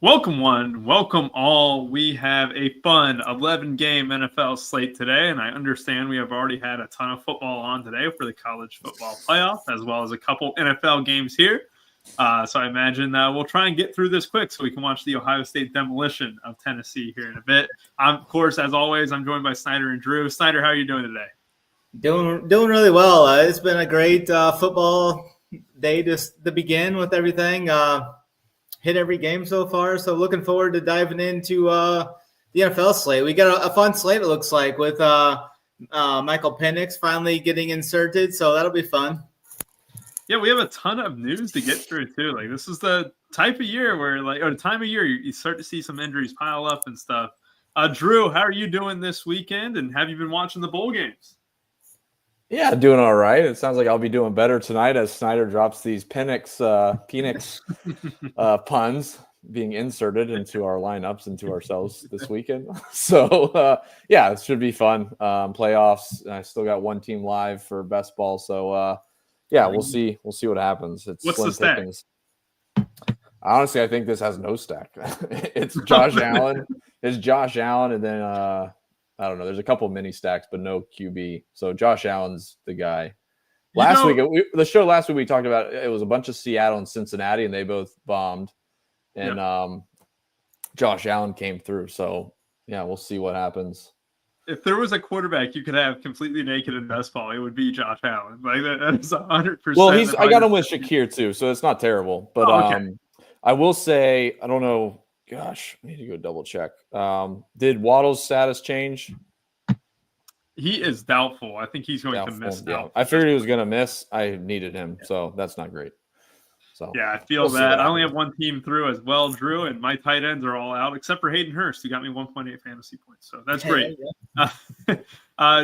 Welcome one, welcome all. We have a fun 11-game NFL slate today, and I understand we have already had a ton of football on today for the college football playoff, as well as a couple NFL games here. So I imagine we'll try and get through this quick so we can watch the Ohio State demolition of Tennessee here in a bit. Of course, as always, I'm joined by Snyder and Drew. Snyder, how are you doing today? Doing really well. It's been a great football day to begin with everything. Hit every game so far, so looking forward to diving into the NFL slate. We got a fun slate, it looks like, with Michael Penix finally getting inserted, so that'll be fun. Yeah, we have a ton of news to get through too. Like, this is the type of year where, or the time of year you start to see some injuries pile up and stuff. Drew, how are you doing this weekend, and have you been watching the bowl games? Yeah, doing all right. It sounds like I'll be doing better tonight as Snyder drops these Penix puns being inserted into our lineups, into ourselves this weekend. So, yeah, it should be fun. Playoffs. I still got one team live for best ball. So, yeah, we'll see. We'll see what happens. What's the stack? Honestly, I think this has no stack. It's Josh Allen. It's Josh Allen, and then I don't know. There's a couple mini stacks, but no QB. So Josh Allen's the guy. Last week we talked about it was a bunch of Seattle and Cincinnati, and they both bombed. And Josh Allen came through. So yeah, we'll see what happens. If there was a quarterback you could have completely naked in best ball, it would be Josh Allen. Like that is 100%. Well, I got him with Shakir too, so it's not terrible. But okay. I will say, I don't know. Gosh, I need to go double check. Did Waddle's status change? He is doubtful. I think he's going to miss now. I figured he was going to miss. I needed him, so that's not great. So yeah, I feel that. I only have one team through as well, Drew, and my tight ends are all out except for Hayden Hurst, who got me 1.8 fantasy points. So that's great.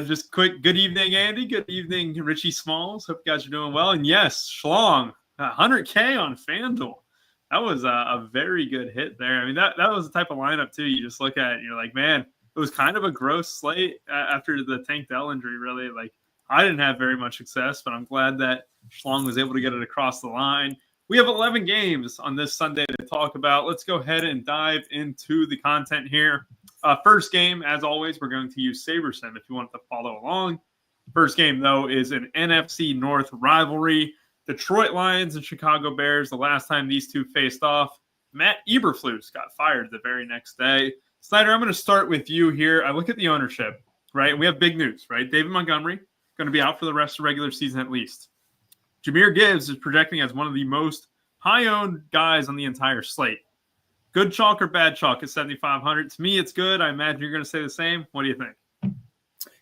Just quick, good evening, Andy. Good evening, Richie Smalls. Hope you guys are doing well. And yes, Schlong, 100K on FanDuel. That was a very good hit there. I mean, that was the type of lineup, too. You just look at it and you're like, man, it was kind of a gross slate after the Tank Dell injury, really. Like, I didn't have very much success, but I'm glad that Schlong was able to get it across the line. We have 11 games on this Sunday to talk about. Let's go ahead and dive into the content here. First game, as always, we're going to use SaberSim if you want to follow along. First game, though, is an NFC North rivalry. Detroit Lions and Chicago Bears, the last time these two faced off, Matt Eberflus got fired the very next day. Snyder, I'm going to start with you here. I look at the ownership, right? And we have big news, right? David Montgomery going to be out for the rest of the regular season at least. Jahmyr Gibbs is projecting as one of the most high-owned guys on the entire slate. Good chalk or bad chalk at 7,500? To me, it's good. I imagine you're going to say the same. What do you think?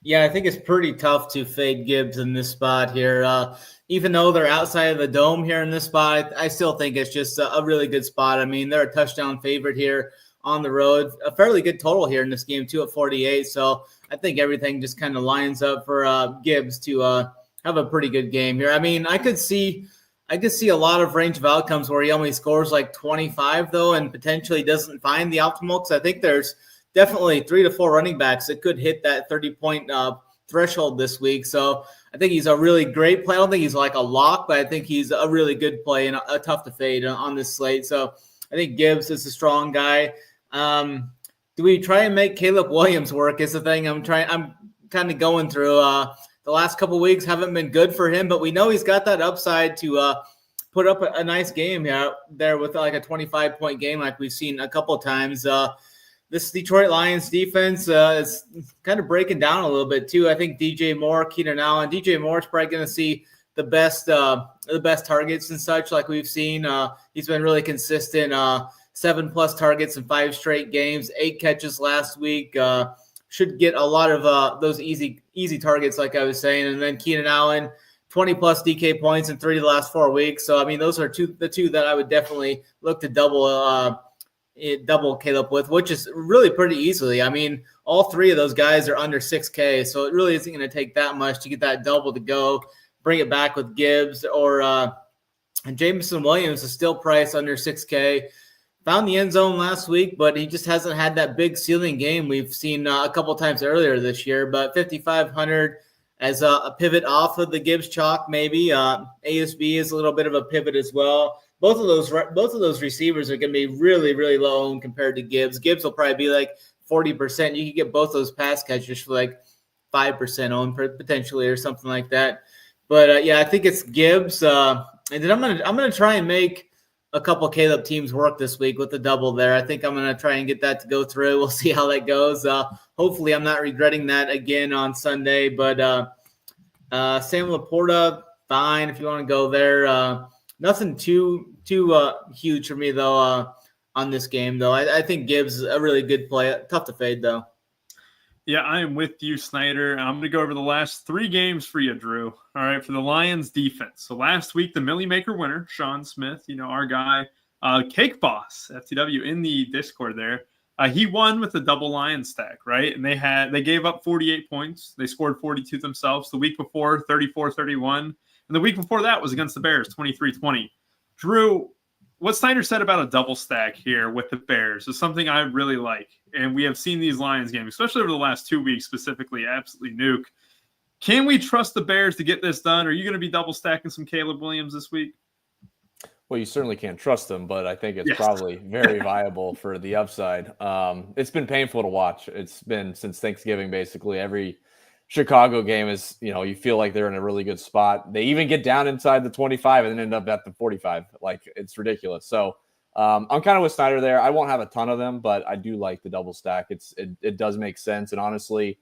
Yeah, I think it's pretty tough to fade Gibbs in this spot here. Even though they're outside of the dome here in this spot, I still think it's just a really good spot. I mean, they're a touchdown favorite here on the road. A fairly good total here in this game, too, at 48. So I think everything just kind of lines up for Gibbs to have a pretty good game here. I mean, I could see a lot of range of outcomes where he only scores like 25, though, and potentially doesn't find the optimal, because I think there's definitely 3 to 4 running backs that could hit that 30-point threshold this week. So I think he's a really great play. I don't think he's like a lock, but I think he's a really good play and a tough to fade on this slate. So I think Gibbs is a strong guy. Do we try and make Caleb Williams work is the thing I'm kind of going through. The last couple of weeks haven't been good for him, but we know he's got that upside to put up a nice game there with like a 25-point game like we've seen a couple of times. This Detroit Lions defense is kind of breaking down a little bit too. I think DJ Moore, Keenan Allen, DJ Moore is probably going to see the best targets and such like we've seen. He's been really consistent. 7+ targets in 5 straight games, 8 catches last week. Should get a lot of those easy targets like I was saying. And then Keenan Allen, 20+ DK points in 3 of the last 4 weeks. So I mean, those are the two that I would definitely look to double Caleb with, which is really pretty easily. I mean, all 3 of those guys are under 6K, so it really isn't going to take that much to get that double to go. Bring it back with Gibbs and Jameson Williams is still priced under 6K. Found the end zone last week, but he just hasn't had that big ceiling game we've seen a couple times earlier this year. But 5,500, as a pivot off of the Gibbs chalk, maybe. ASB is a little bit of a pivot as well. Both of those receivers are going to be really, really low owned compared to Gibbs. Gibbs will probably be like 40%. You could get both those pass catchers for like 5% owned potentially or something like that. But I think it's Gibbs. And then I'm gonna try and make a couple Caleb teams work this week with the double there. I think I'm gonna try and get that to go through. We'll see how that goes. Hopefully, I'm not regretting that again on Sunday. But Sam Laporta, fine if you want to go there. Nothing too huge for me though on this game though. I think Gibbs is a really good play. Tough to fade though. Yeah, I am with you, Snyder. I'm going to go over the last 3 games for you, Drew. All right, for the Lions defense. So last week, the Millie Maker winner, Sean Smith, our guy, Cake Boss, FTW, in the Discord there. He won with a double Lions stack, right? And they gave up 48 points. They scored 42 themselves. The week before, 34-31. And the week before that was against the Bears, 23-20. Drew, what Snyder said about a double stack here with the Bears is something I really like. And we have seen these Lions games, especially over the last 2 weeks specifically, absolutely nuke. Can we trust the Bears to get this done? Are you going to be double stacking some Caleb Williams this week? Well, you certainly can't trust them, but I think it's probably very viable for the upside. It's been painful to watch. It's been since Thanksgiving, basically. Every Chicago game is, you feel like they're in a really good spot. They even get down inside the 25 and then end up at the 45. Like, it's ridiculous. So I'm kind of with Snyder there. I won't have a ton of them, but I do like the double stack. It does make sense. And honestly,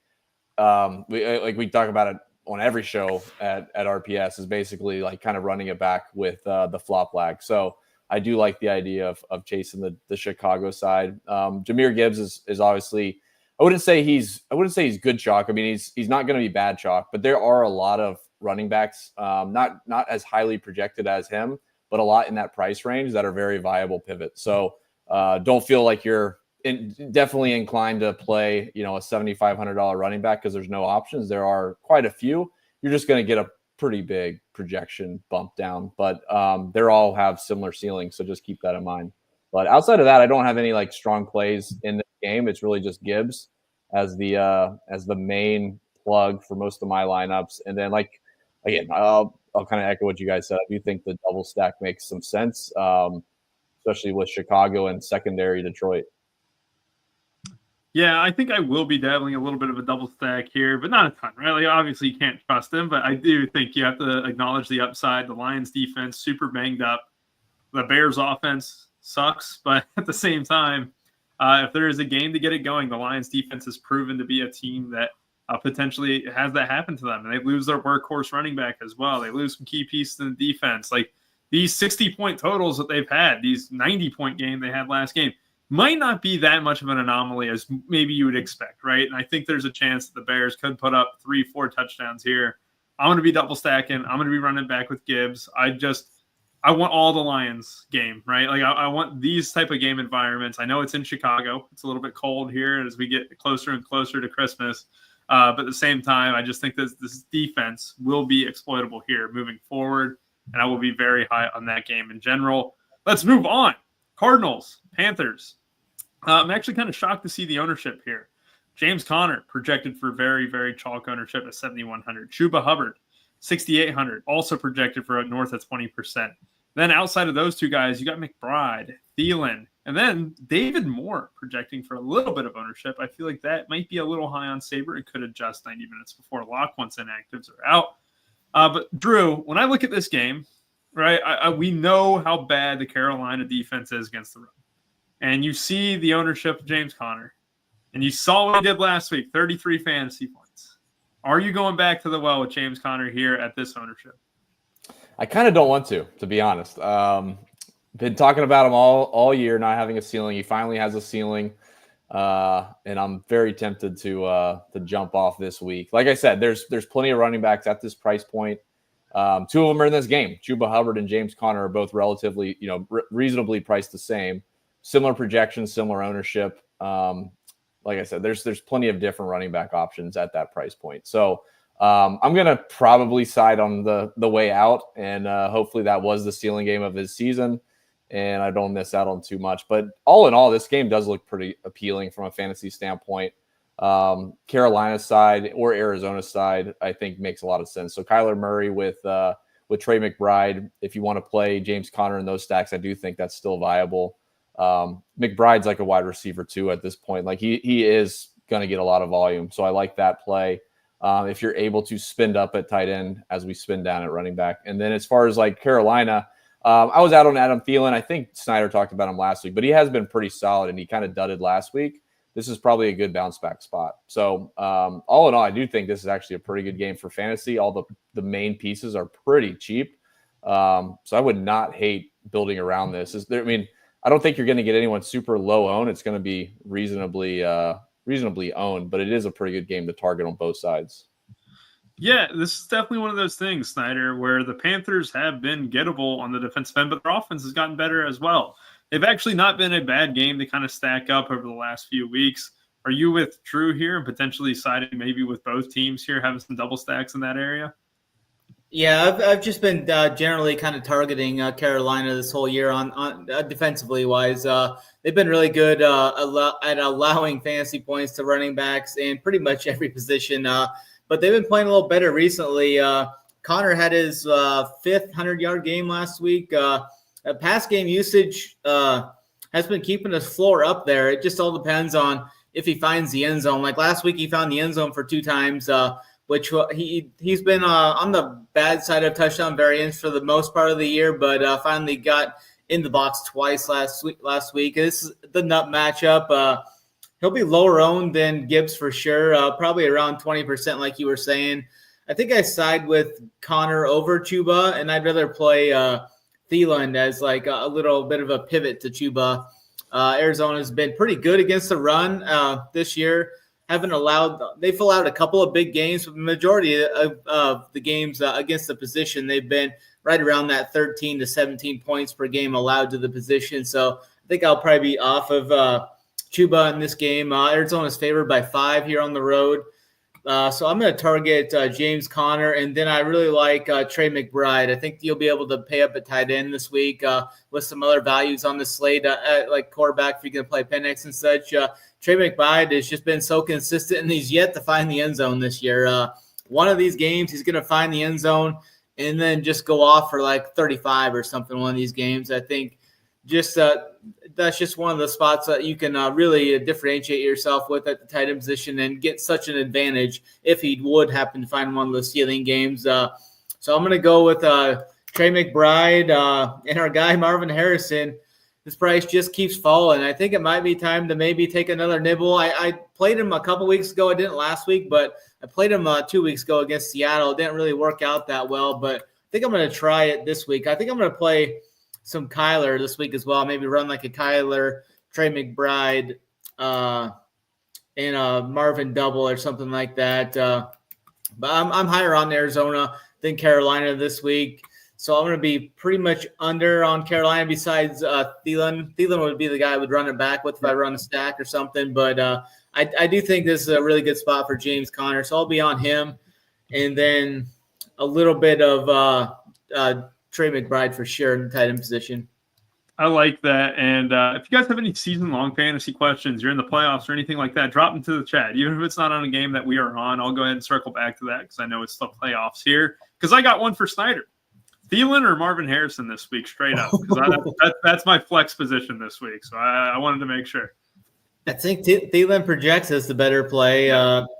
we talk about it on every show at RPS, is basically like kind of running it back with the flop lag. So I do like the idea of chasing the Chicago side. Jahmyr Gibbs is obviously, I wouldn't say he's good chalk. I mean, he's not going to be bad chalk, but there are a lot of running backs, not as highly projected as him, but a lot in that price range that are very viable pivots. So don't feel like you're definitely inclined to play, a $7,500 running back because there's no options. There are quite a few. You're just going to get a pretty big projection bump down, but they all have similar ceilings. So just keep that in mind. But outside of that, I don't have any like strong plays in this game. It's really just Gibbs as the main plug for most of my lineups. And then again, I'll kind of echo what you guys said. I do think the double stack makes some sense, especially with Chicago and secondary Detroit. Yeah, I think I will be dabbling a little bit of a double stack here, but not a ton, right? Like, obviously, you can't trust him, but I do think you have to acknowledge the upside. The Lions defense, super banged up. The Bears offense sucks, but at the same time, if there is a game to get it going, the Lions defense has proven to be a team that potentially has that happen to them. And they lose their workhorse running back as well. They lose some key pieces in the defense. Like these 60-point totals that they've had, these 90-point game they had last game, might not be that much of an anomaly as maybe you would expect, right? And I think there's a chance that the Bears could put up 3-4 touchdowns here. I'm going to be double stacking. I'm going to be running back with Gibbs. I want all the Lions game, right? Like I want these type of game environments. I know it's in Chicago. It's a little bit cold here as we get closer and closer to Christmas. But at the same time, I just think this defense will be exploitable here moving forward. And I will be very high on that game in general. Let's move on. Cardinals, Panthers. I'm actually kind of shocked to see the ownership here. James Conner projected for very, very chalk ownership at 7,100. Chuba Hubbard, 6,800, also projected for north of 20%. Then outside of those two guys, you got McBride, Thielen, and then David Moore projecting for a little bit of ownership. I feel like that might be a little high on Sabre. It could adjust 90 minutes before lock once inactives are out. But Drew, when I look at this game, right, we know how bad the Carolina defense is against the run. And you see the ownership of James Conner. And you saw what he did last week, 33 fantasy points. Are you going back to the well with James Conner here at this ownership? I kind of don't want to be honest. Been talking about him all year, not having a ceiling. He finally has a ceiling. And I'm very tempted to jump off this week. Like I said, there's plenty of running backs at this price point. Two of them are in this game. Chuba Hubbard and James Conner are both relatively, reasonably priced the same. Similar projections, similar ownership. Like I said, there's plenty of different running back options at that price point. So I'm going to probably side on the way out, and hopefully that was the ceiling game of his season, and I don't miss out on too much. But all in all, this game does look pretty appealing from a fantasy standpoint. Carolina side or Arizona side, I think makes a lot of sense. So Kyler Murray with Trey McBride, if you want to play James Conner in those stacks, I do think that's still viable. McBride's like a wide receiver too at this point. Like he is going to get a lot of volume. So I like that play. If you're able to spend up at tight end as we spend down at running back. And then as far as like Carolina, I was out on Adam Thielen. I think Snyder talked about him last week, but he has been pretty solid and he kind of dudded last week. This is probably a good bounce back spot. So all in all, I do think this is actually a pretty good game for fantasy. All the main pieces are pretty cheap. So I would not hate building around this. I don't think you're going to get anyone super low owned. It's going to be reasonably owned, but it is a pretty good game to target on both sides. Yeah, this is definitely one of those things, Snyder, where the Panthers have been gettable on the defensive end, but their offense has gotten better as well. They've actually not been a bad game to kind of stack up over the last few weeks. Are you with Drew here and potentially siding maybe with both teams here, having some double stacks in that area? Yeah, I've just been generally kind of targeting Carolina this whole year on defensively wise. They've been really good at allowing fantasy points to running backs in pretty much every position. But they've been playing a little better recently. Connor had his fifth 100-yard game last week. Pass game usage has been keeping his floor up there. It just all depends on if he finds the end zone. Like last week, he found the end zone for 2 times, which he's been on the bad side of touchdown variance for the most part of the year, but finally got in the box twice last week. This is the nut matchup. He'll be lower owned than Gibbs for sure, probably around 20%, like you were saying. I think I side with Connor over Chuba, and I'd rather play Thielen as like a little bit of a pivot to Chuba. Arizona's been pretty good against the run this year. They've allowed a couple of big games, but the majority of the games against the position, they've been right around that 13 to 17 points per game allowed to the position. So I think I'll probably be off of Chuba in this game. Arizona's favored by 5 here on the road. So I'm going to target James Conner, and then I really like Trey McBride. I think you'll be able to pay up at tight end this week with some other values on the slate, like quarterback if you're going to play Penix and such. Trey McBride has just been so consistent, and he's yet to find the end zone this year. One of these games, he's going to find the end zone and then just go off for like 35 or something one of these games. I think that's just one of the spots that you can really differentiate yourself with at the tight end position and get such an advantage if he would happen to find one of those ceiling games. So I'm going to go with Trey McBride and our guy Marvin Harrison. His price just keeps falling. I think it might be time to maybe take another nibble. I played him a couple weeks ago. I didn't last week, but I played him 2 weeks ago against Seattle. It didn't really work out that well, but I think I'm going to try it this week. I think I'm going to play some Kyler this week as well. Maybe run like a Kyler, Trey McBride, and a Marvin double or something like that. But I'm higher on Arizona than Carolina this week. So I'm going to be pretty much under on Carolina besides Thielen. Thielen would be the guy I would run it back with if I run a stack or something. But I do think this is a really good spot for James Conner. So I'll be on him. And then a little bit of Trey McBride for sure in the tight end position. I like that. And if you guys have any season-long fantasy questions, you're in the playoffs or anything like that, drop them to the chat. Even if it's not on a game that we are on, I'll go ahead and circle back to that because I know it's the playoffs here. Because I got one for Snyder. Thielen or Marvin Harrison this week, straight up. That's my flex position this week. So I wanted to make sure. I think Thielen projects as the better play.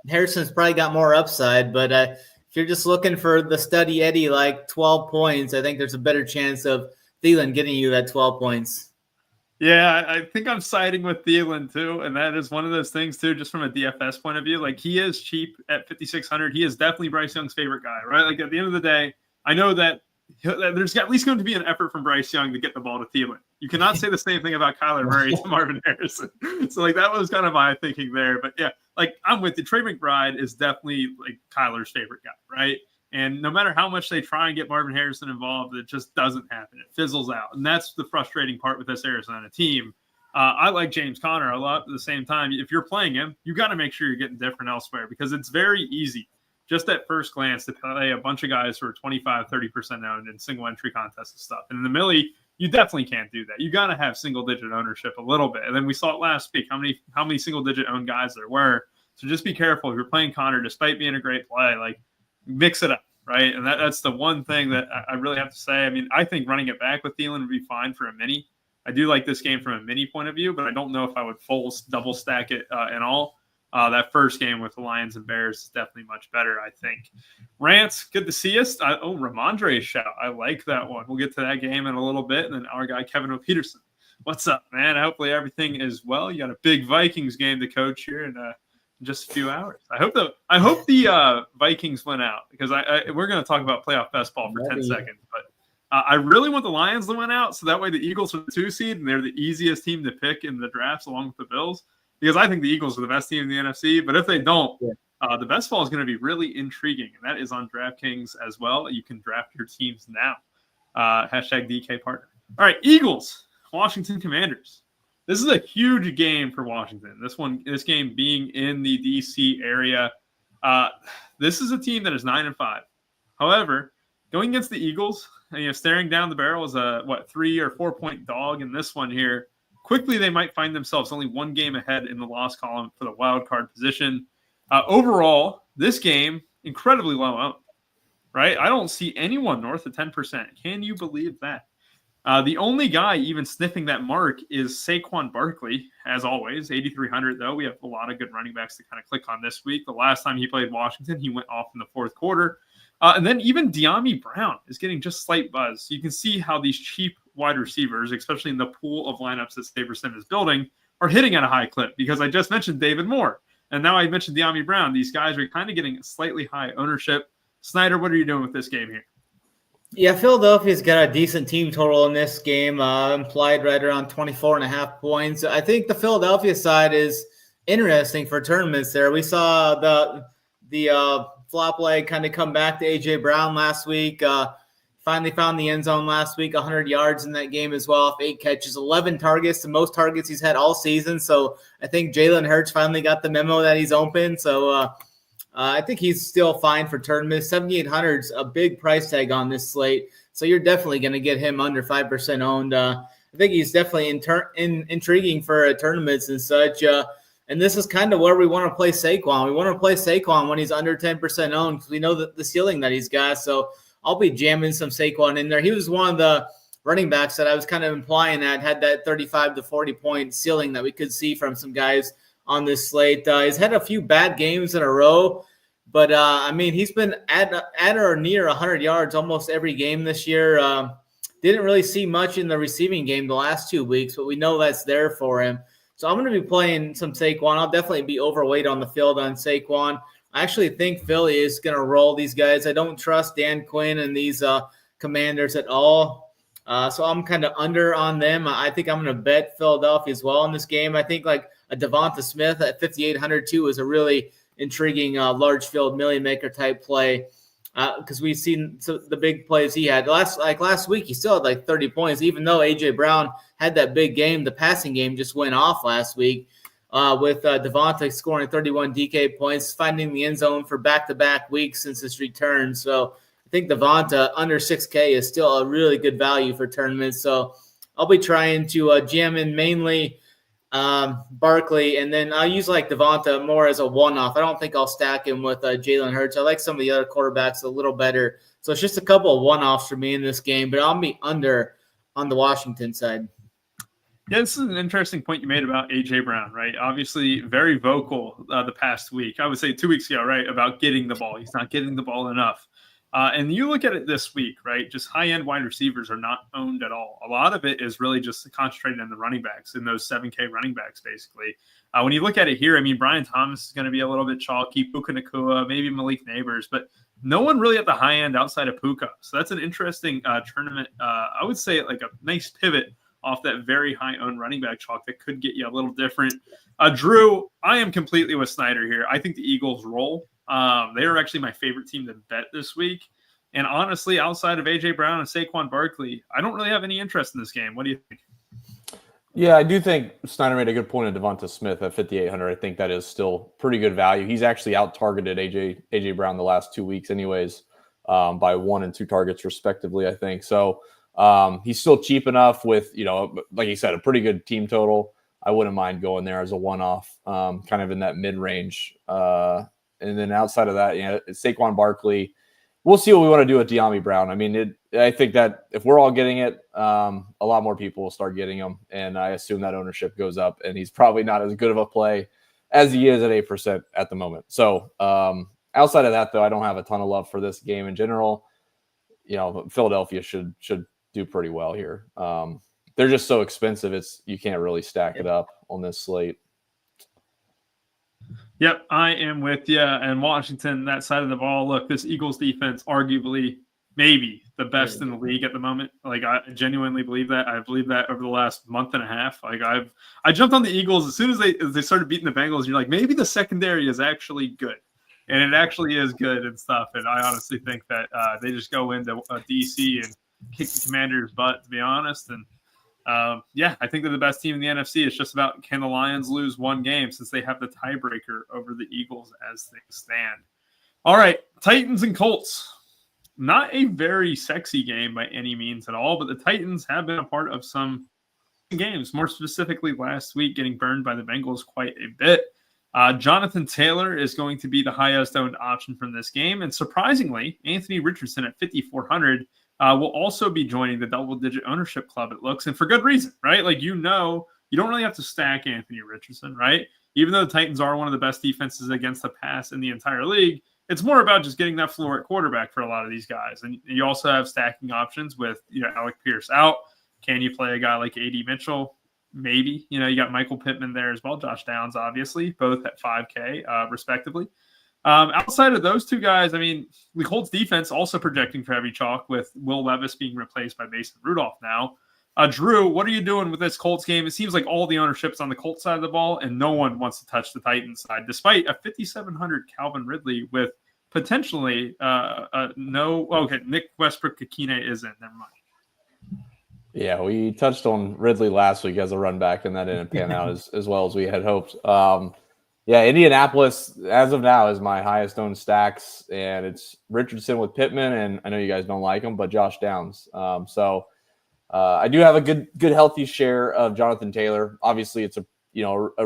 Harrison's probably got more upside, but if you're just looking for the steady Eddie, like 12 points, I think there's a better chance of Thielen getting you that 12 points. Yeah, I think I'm siding with Thielen too, and that is one of those things too, just from a DFS point of view. Like he is cheap at 5,600. He is definitely Bryce Young's favorite guy, right? Like at the end of the day, I know that there's at least going to be an effort from Bryce Young to get the ball to Thielen. You cannot say the same thing about Kyler Murray to Marvin Harrison. So like that was kind of my thinking there. But yeah, like I'm with you. Trey McBride is definitely like Kyler's favorite guy, right? And no matter how much they try and get Marvin Harrison involved, it just doesn't happen. It fizzles out. And that's the frustrating part with this Arizona team. I like James Conner a lot. At the same time, if you're playing him, you got to make sure you're getting different elsewhere because it's very easy just at first glance to play a bunch of guys who are 25, 30% owned in single entry contests and stuff. And in the Millie, you definitely can't do that. You got to have single digit ownership a little bit. And then we saw it last week, how many single digit owned guys there were. So just be careful if you're playing Connor, despite being a great play, like mix it up, right? And that's the one thing that I really have to say. I mean, I think running it back with Thielen would be fine for a mini. I do like this game from a mini point of view, but I don't know if I would full double stack it and all. That first game with the Lions and Bears is definitely much better, I think. Rants, good to see us. Ramondre's shout. I like that one. We'll get to that game in a little bit. And then our guy, Kevin O'Peterson. What's up, man? Hopefully everything is well. You got a big Vikings game to coach here in just a few hours. I hope the Vikings win out, because we're going to talk about playoff best ball for 10 seconds. But I really want the Lions to win out, so that way the Eagles are the 2 seed, and they're the easiest team to pick in the drafts along with the Bills. Because I think the Eagles are the best team in the NFC. But if they don't, the best ball is going to be really intriguing. And that is on DraftKings as well. You can draft your teams now. Hashtag DK partner. All right, Eagles, Washington Commanders. This is a huge game for Washington. This game being in the DC area. This is a team that is 9-5. However, going against the Eagles, staring down the barrel is a 3 or 4 point dog in this one here. Quickly, they might find themselves only one game ahead in the loss column for the wild card position. Overall, this game, incredibly low owned, right? I don't see anyone north of 10%. Can you believe that? The only guy even sniffing that mark is Saquon Barkley, as always, 8,300, though. We have a lot of good running backs to kind of click on this week. The last time he played Washington, he went off in the fourth quarter. And then even De'Ami Brown is getting just slight buzz. You can see how these cheap wide receivers, especially in the pool of lineups that Sabersim is building, are hitting at a high clip, because I just mentioned David Moore. And now I mentioned De'Ami Brown. These guys are kind of getting slightly high ownership. Snyder, what are you doing with this game here? Yeah, Philadelphia's got a decent team total in this game, implied right around 24.5 points. I think the Philadelphia side is interesting for tournaments there. We saw the flop leg kind of come back to A.J. Brown last week. Finally found the end zone last week, 100 yards in that game as well, 8 catches, 11 targets, the most targets he's had all season. So I think Jalen Hurts finally got the memo that he's open. So I think he's still fine for tournaments. 7,800 is a big price tag on this slate. So you're definitely going to get him under 5% owned. I think he's definitely intriguing for tournaments and such. And this is kind of where we want to play Saquon. We want to play Saquon when he's under 10% owned, because we know the ceiling that he's got. So I'll be jamming some Saquon in there. He was one of the running backs that I was kind of implying that had that 35 to 40 point ceiling that we could see from some guys on this slate. He's had a few bad games in a row, but he's been at or near 100 yards almost every game this year. Didn't really see much in the receiving game the last 2 weeks, but we know that's there for him. So I'm going to be playing some Saquon. I'll definitely be overweight on the field on Saquon. I actually think Philly is going to roll these guys. I don't trust Dan Quinn and these Commanders at all. So I'm kind of under on them. I think I'm going to bet Philadelphia as well in this game. I think like a Devonta Smith at 5,800 too is a really intriguing large field million maker type play, because we've seen the big plays he had. Last week, he still had like 30 points, even though A.J. Brown had that big game. The passing game just went off last week with Devonta scoring 31 DK points, finding the end zone for back-to-back weeks since his return. So I think Devonta under 6K is still a really good value for tournaments. So I'll be trying to jam in mainly Barkley, and then I'll use like Devonta more as a one-off. I don't think I'll stack him with Jalen Hurts. I like some of the other quarterbacks a little better. So it's just a couple of one-offs for me in this game, but I'll be under on the Washington side. Yeah, this is an interesting point you made about A.J. Brown, right? Obviously very vocal the past week. I would say 2 weeks ago, right, about getting the ball. He's not getting the ball enough. And you look at it this week, right? Just high-end wide receivers are not owned at all. A lot of it is really just concentrated on the running backs, in those 7K running backs, basically. When you look at it here, Brian Thomas is going to be a little bit chalky, Puka Nacua, maybe Malik Neighbors, but no one really at the high end outside of Puka. So that's an interesting tournament. I would say like a nice pivot off that very high-owned running back chalk that could get you a little different. Drew, I am completely with Snyder here. I think the Eagles roll. They are actually my favorite team to bet this week. And honestly, outside of A.J. Brown and Saquon Barkley, I don't really have any interest in this game. What do you think? Yeah, I do think Snyder made a good point of Devonta Smith at 5,800. I think that is still pretty good value. He's actually out-targeted A.J. Brown the last 2 weeks anyways, by 1 and 2 targets respectively, I think. So he's still cheap enough with, like you said, a pretty good team total. I wouldn't mind going there as a one-off, kind of in that mid-range. And then outside of that, Saquon Barkley. We'll see what we want to do with De'Ami Brown. I mean, I think that if we're all getting it, a lot more people will start getting him, and I assume that ownership goes up, and he's probably not as good of a play as he is at 8% at the moment. So outside of that, though, I don't have a ton of love for this game in general. Philadelphia should do pretty well here. They're just so expensive. You can't really stack it up on this slate. Yep, I am with you. And Washington, that side of the ball, look, this Eagles defense, arguably maybe the best in the league at the moment. Like, I genuinely believe that. I believe that over the last month and a half. Like, I jumped on the Eagles as soon as they started beating the Bengals. You're like, maybe the secondary is actually good. And it actually is good and stuff. And I honestly think that they just go into DC and kick the Commanders' butt, to be honest. And I think they're the best team in the NFC. It's just about, can the Lions lose one game, since they have the tiebreaker over the Eagles as things stand. All right, Titans and Colts. Not a very sexy game by any means at all, but the Titans have been a part of some games, more specifically last week, getting burned by the Bengals quite a bit. Jonathan Taylor is going to be the highest owned option from this game. And surprisingly, Anthony Richardson at 5,400 will also be joining the double-digit ownership club, it looks, and for good reason, right? Like, you don't really have to stack Anthony Richardson, right? Even though the Titans are one of the best defenses against the pass in the entire league, it's more about just getting that floor at quarterback for a lot of these guys. And you also have stacking options with, Alec Pierce out. Can you play a guy like A.D. Mitchell? Maybe. You got Michael Pittman there as well, Josh Downs, obviously, both at 5K, respectively. Outside of those two guys, I mean, the Colts defense also projecting for heavy chalk, with Will Levis being replaced by Mason Rudolph now. Drew, what are you doing with this Colts game? It seems like all the ownership's on the Colts side of the ball, and no one wants to touch the Titans side, despite a 5,700 Calvin Ridley with potentially Nick Westbrook-Akine is in. Never mind. Yeah, we touched on Ridley last week as a run back, and that didn't pan out as well as we had hoped. Indianapolis, as of now, is my highest owned stacks, and it's Richardson with Pittman, and I know you guys don't like him, but Josh Downs. I do have a good healthy share of Jonathan Taylor. Obviously, it's a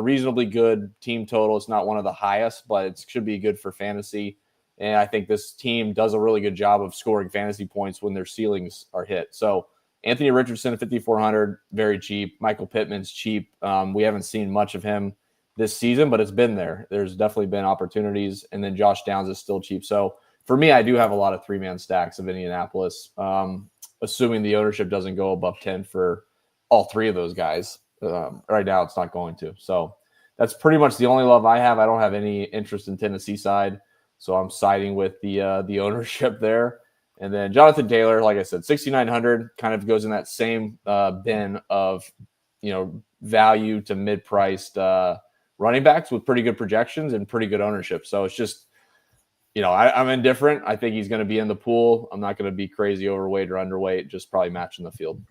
reasonably good team total. It's not one of the highest, but it should be good for fantasy. And I think this team does a really good job of scoring fantasy points when their ceilings are hit. So Anthony Richardson at 5,400, very cheap. Michael Pittman's cheap. We haven't seen much of him this season, but it's been there. There's definitely been opportunities. And then Josh Downs is still cheap. So for me, I do have a lot of three-man stacks of Indianapolis, assuming the ownership doesn't go above 10 for all three of those guys. Right now, it's not going to. So that's pretty much the only love I have. I don't have any interest in Tennessee side, so I'm siding with the ownership there. And then Jonathan Taylor, like I said, 6,900 kind of goes in that same bin of value to mid-priced running backs with pretty good projections and pretty good ownership. So it's just, I'm indifferent. I think he's going to be in the pool. I'm not going to be crazy overweight or underweight, just probably matching the field.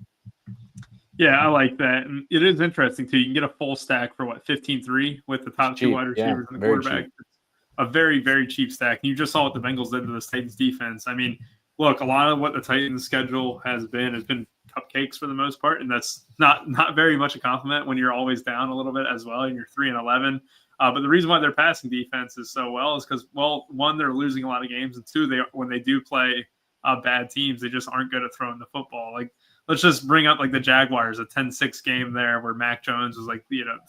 Yeah, I like that. And it is interesting, too. You can get a full stack for, 15-3 with the top two wide receivers and the quarterback. Cheap. A very, very cheap stack. And you just saw what the Bengals did to the Titans defense. I mean, look, a lot of what the Titans schedule has been cupcakes for the most part. And that's not very much a compliment when you're always down a little bit as well, and you're 3-11. But the reason why their passing defense is so well is because, one, they're losing a lot of games, and two, when they do play bad teams, they just aren't good at throwing the football. Like, let's just bring up the Jaguars, a 10-6 game there where Mac Jones was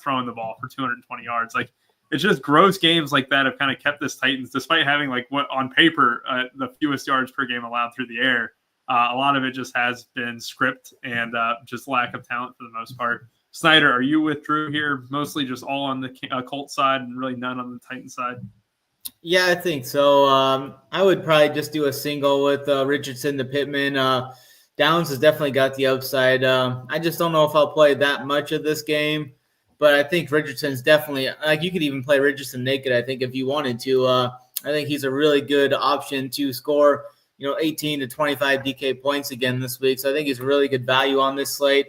throwing the ball for 220 yards. Like, it's just gross games like that have kind of kept this Titans, despite having what on paper the fewest yards per game allowed through the air. A lot of it just has been script and just lack of talent for the most part. Snyder, are you with Drew here? Mostly just all on the Colts side and really none on the Titans side? Yeah, I think so. I would probably just do a single with Richardson to Pittman. Downs has definitely got the upside. I just don't know if I'll play that much of this game, but I think Richardson's definitely you could even play Richardson naked. I think if you wanted to, I think he's a really good option to score 18 to 25 DK points again this week. So I think he's really good value on this slate.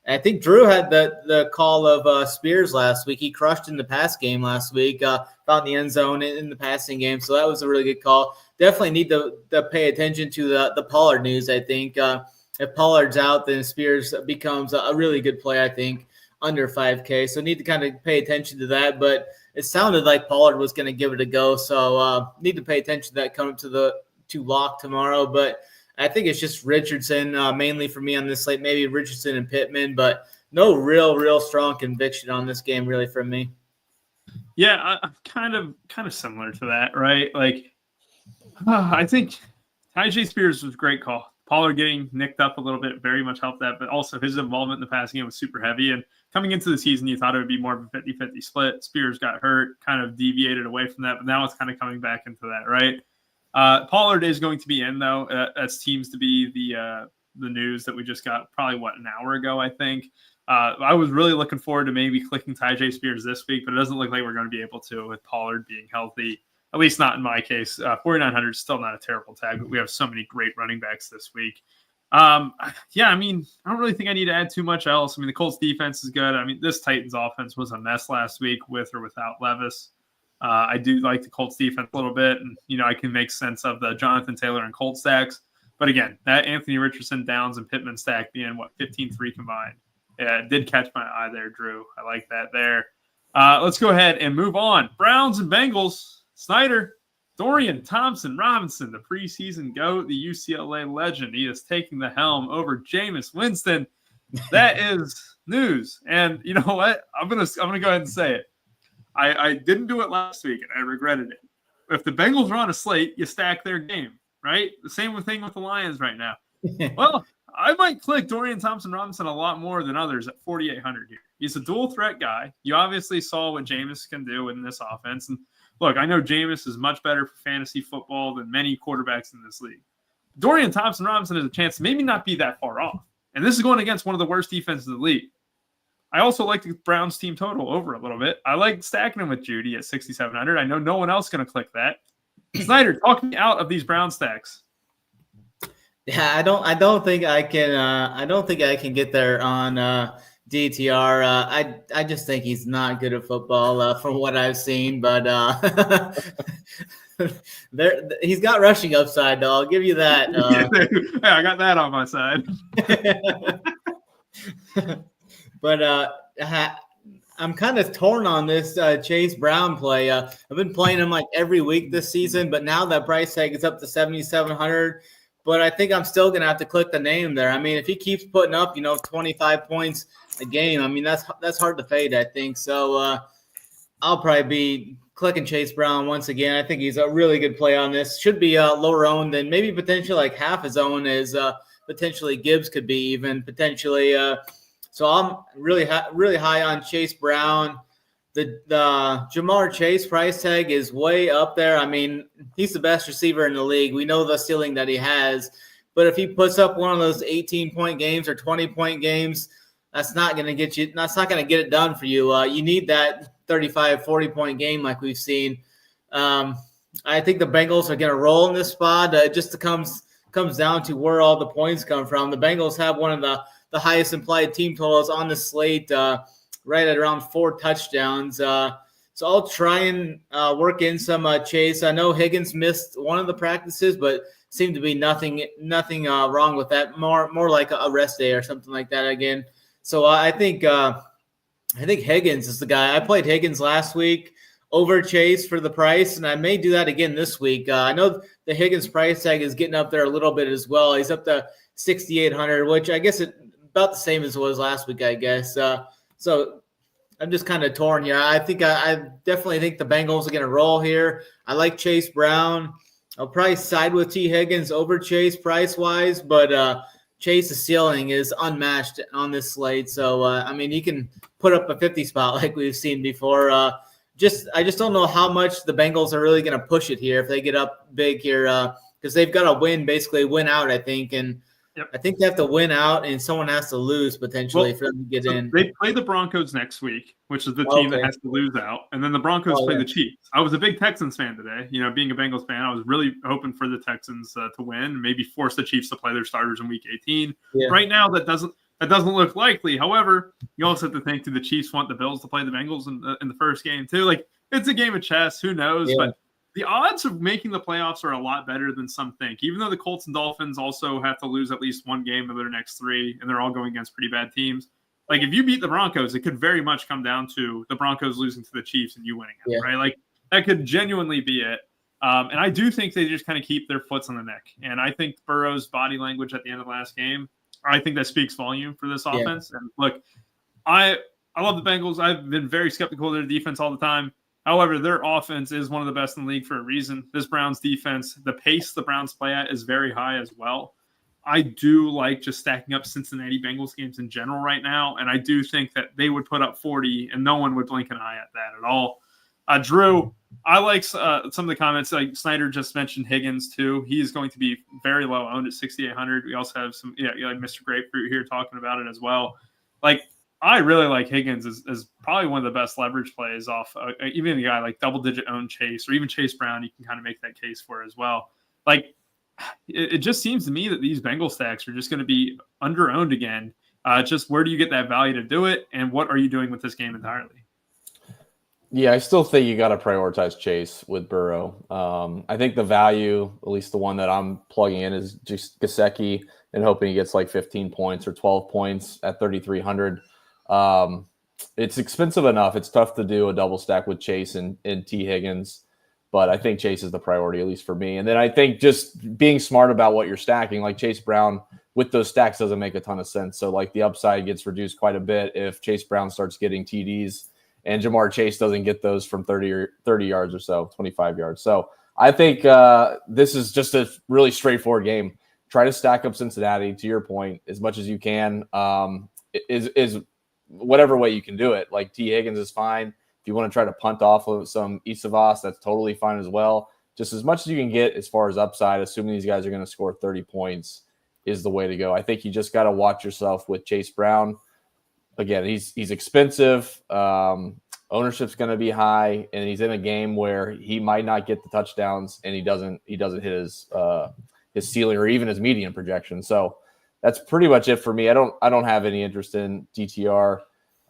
I think Drew had the call of Spears last week. He crushed in the pass game last week, found the end zone in the passing game. So that was a really good call. Definitely need to pay attention to the Pollard news, I think. If Pollard's out, then Spears becomes a really good play, I think. under 5K. So need to kind of pay attention to that. But it sounded like Pollard was going to give it a go. So need to pay attention to that coming to lock tomorrow. But I think it's just Richardson mainly for me on this slate, maybe Richardson and Pittman, but no real strong conviction on this game really from me. Yeah, I'm kind of similar to that, right? Like, I think Tyjae Spears was a great call. Pollard getting nicked up a little bit very much helped that, but also his involvement in the passing game was super heavy. And coming into the season, you thought it would be more of a 50-50 split. Spears got hurt, kind of deviated away from that, but now it's kind of coming back into that, right? Pollard is going to be in, though. That seems to be the news that we just got probably, an hour ago, I think. I was really looking forward to maybe clicking Tyjae Spears this week, but it doesn't look like we're going to be able to with Pollard being healthy. At least not in my case. 4,900 is still not a terrible tag, but we have so many great running backs this week. Yeah, I mean, I don't really think I need to add too much else. I mean, the Colts defense is good. I mean, this Titans offense was a mess last week with or without Levis. I do like the Colts defense a little bit, and, I can make sense of the Jonathan Taylor and Colts stacks. But again, that Anthony Richardson, Downs, and Pittman stack being, 15-3 combined. Yeah, it did catch my eye there, Drew. I like that there. Let's go ahead and move on. Browns and Bengals. Snyder, Dorian Thompson-Robinson, the preseason GOAT, the UCLA legend. He is taking the helm over Jameis Winston. That is news. And you know what? I'm gonna go ahead and say it. I didn't do it last week, and I regretted it. If the Bengals are on a slate, you stack their game, right? The same thing with the Lions right now. Well, I might click Dorian Thompson-Robinson a lot more than others at 4,800 here. He's a dual threat guy. You obviously saw what Jameis can do in this offense. And look, I know Jameis is much better for fantasy football than many quarterbacks in this league. Dorian Thompson-Robinson has a chance to maybe not be that far off. And this is going against one of the worst defenses in the league. I also like the Browns team total over a little bit. I like stacking him with Judy at 6,700. I know no one else is going to click that. Snyder, talk me out of these Brown stacks. Yeah, I don't think I can get there on DTR. I just think he's not good at football from what I've seen, but he's got rushing upside, though. I'll give you that. Yeah, I got that on my side. But I'm kind of torn on this Chase Brown play. I've been playing him like every week this season, but now that price tag is up to 7,700. But I think I'm still going to have to click the name there. I mean, if he keeps putting up, 25 points a game, I mean, that's hard to fade, I think. So I'll probably be clicking Chase Brown once again. I think he's a really good play on this. Should be lower owned than maybe potentially like half his own as potentially Gibbs could be even potentially. So I'm really high on Chase Brown. The Jamar Chase price tag is way up there. I mean, he's the best receiver in the league. We know the ceiling that he has. But if he puts up one of those 18-point games or 20-point games, that's not going to get it done for you. You need that 35, 40-point game like we've seen. I think the Bengals are going to roll in this spot. It just comes down to where all the points come from. The Bengals have one of the highest implied team totals on the slate, right at around 4 touchdowns. So I'll try and work in some Chase. I know Higgins missed one of the practices, but seemed to be nothing wrong with that. More like a rest day or something like that again. So I think Higgins is the guy. I played Higgins last week over Chase for the price, and I may do that again this week. I know the Higgins price tag is getting up there a little bit as well. He's up to 6,800, which I guess it's about the same as it was last week, I guess. So I'm just kind of torn here. I definitely think the Bengals are going to roll here. I like Chase Brown. I'll probably side with T. Higgins over Chase price-wise, but Chase's ceiling is unmatched on this slate. So, I mean, he can put up a 50 spot like we've seen before. I just don't know how much the Bengals are really going to push it here if they get up big here because they've got to win out, I think. And yep. I think they have to win out, and someone has to lose potentially for them to get in. They play the Broncos next week, which is the team that has to lose out, and then the Broncos play the Chiefs. I was a big Texans fan today. Being a Bengals fan, I was really hoping for the Texans to win, maybe force the Chiefs to play their starters in Week 18. Yeah. Right now, that doesn't look likely. However, you also have to think: do the Chiefs want the Bills to play the Bengals in the first game too? Like, it's a game of chess. Who knows? Yeah. But the odds of making the playoffs are a lot better than some think, even though the Colts and Dolphins also have to lose at least one game of their next 3, and they're all going against pretty bad teams. Like if you beat the Broncos, it could very much come down to the Broncos losing to the Chiefs and you winning it, right? Like that could genuinely be it. And I do think they just kind of keep their foots on the neck. And I think Burrow's body language at the end of the last game, I think that speaks volume for this offense. And look, I love the Bengals. I've been very skeptical of their defense all the time. However, their offense is one of the best in the league for a reason. This Browns defense, the pace the Browns play at is very high as well. I do like just stacking up Cincinnati Bengals games in general right now, and I do think that they would put up 40, and no one would blink an eye at that at all. Drew, I like some of the comments. Like Snyder just mentioned Higgins, too. He's going to be very low owned at 6,800. We also have some, like Mr. Grapefruit here talking about it as well. Like, I really like Higgins as probably one of the best leverage plays off even a guy like double-digit owned Chase or even Chase Brown. You can kind of make that case for as well. Like, it just seems to me that these Bengal stacks are just going to be under-owned again. Just where do you get that value to do it, and what are you doing with this game entirely? Yeah, I still think you got to prioritize Chase with Burrow. I think the value, at least the one that I'm plugging in, is just Gesicki and hoping he gets like 15 points or 12 points at 3,300. It's expensive enough. It's tough to do a double stack with Chase and T. Higgins. But I think Chase is the priority, at least for me. And then I think just being smart about what you're stacking, like Chase Brown with those stacks doesn't make a ton of sense. So like the upside gets reduced quite a bit if Chase Brown starts getting TDs and Jamar Chase doesn't get those from 30 yards or so, 25 yards. So I think this is just a really straightforward game. Try to stack up Cincinnati, to your point, as much as you can. Is whatever way you can do it. Like T. Higgins is fine. If you want to try to punt off of some Isavas, that's totally fine as well. Just as much as you can get as far as upside, assuming these guys are going to score 30 points, is the way to go. I think you just got to watch yourself with Chase Brown. Again, he's expensive. Ownership's going to be high, and he's in a game where he might not get the touchdowns, and he doesn't hit his ceiling or even his median projection. So that's pretty much it for me. I don't have any interest in DTR.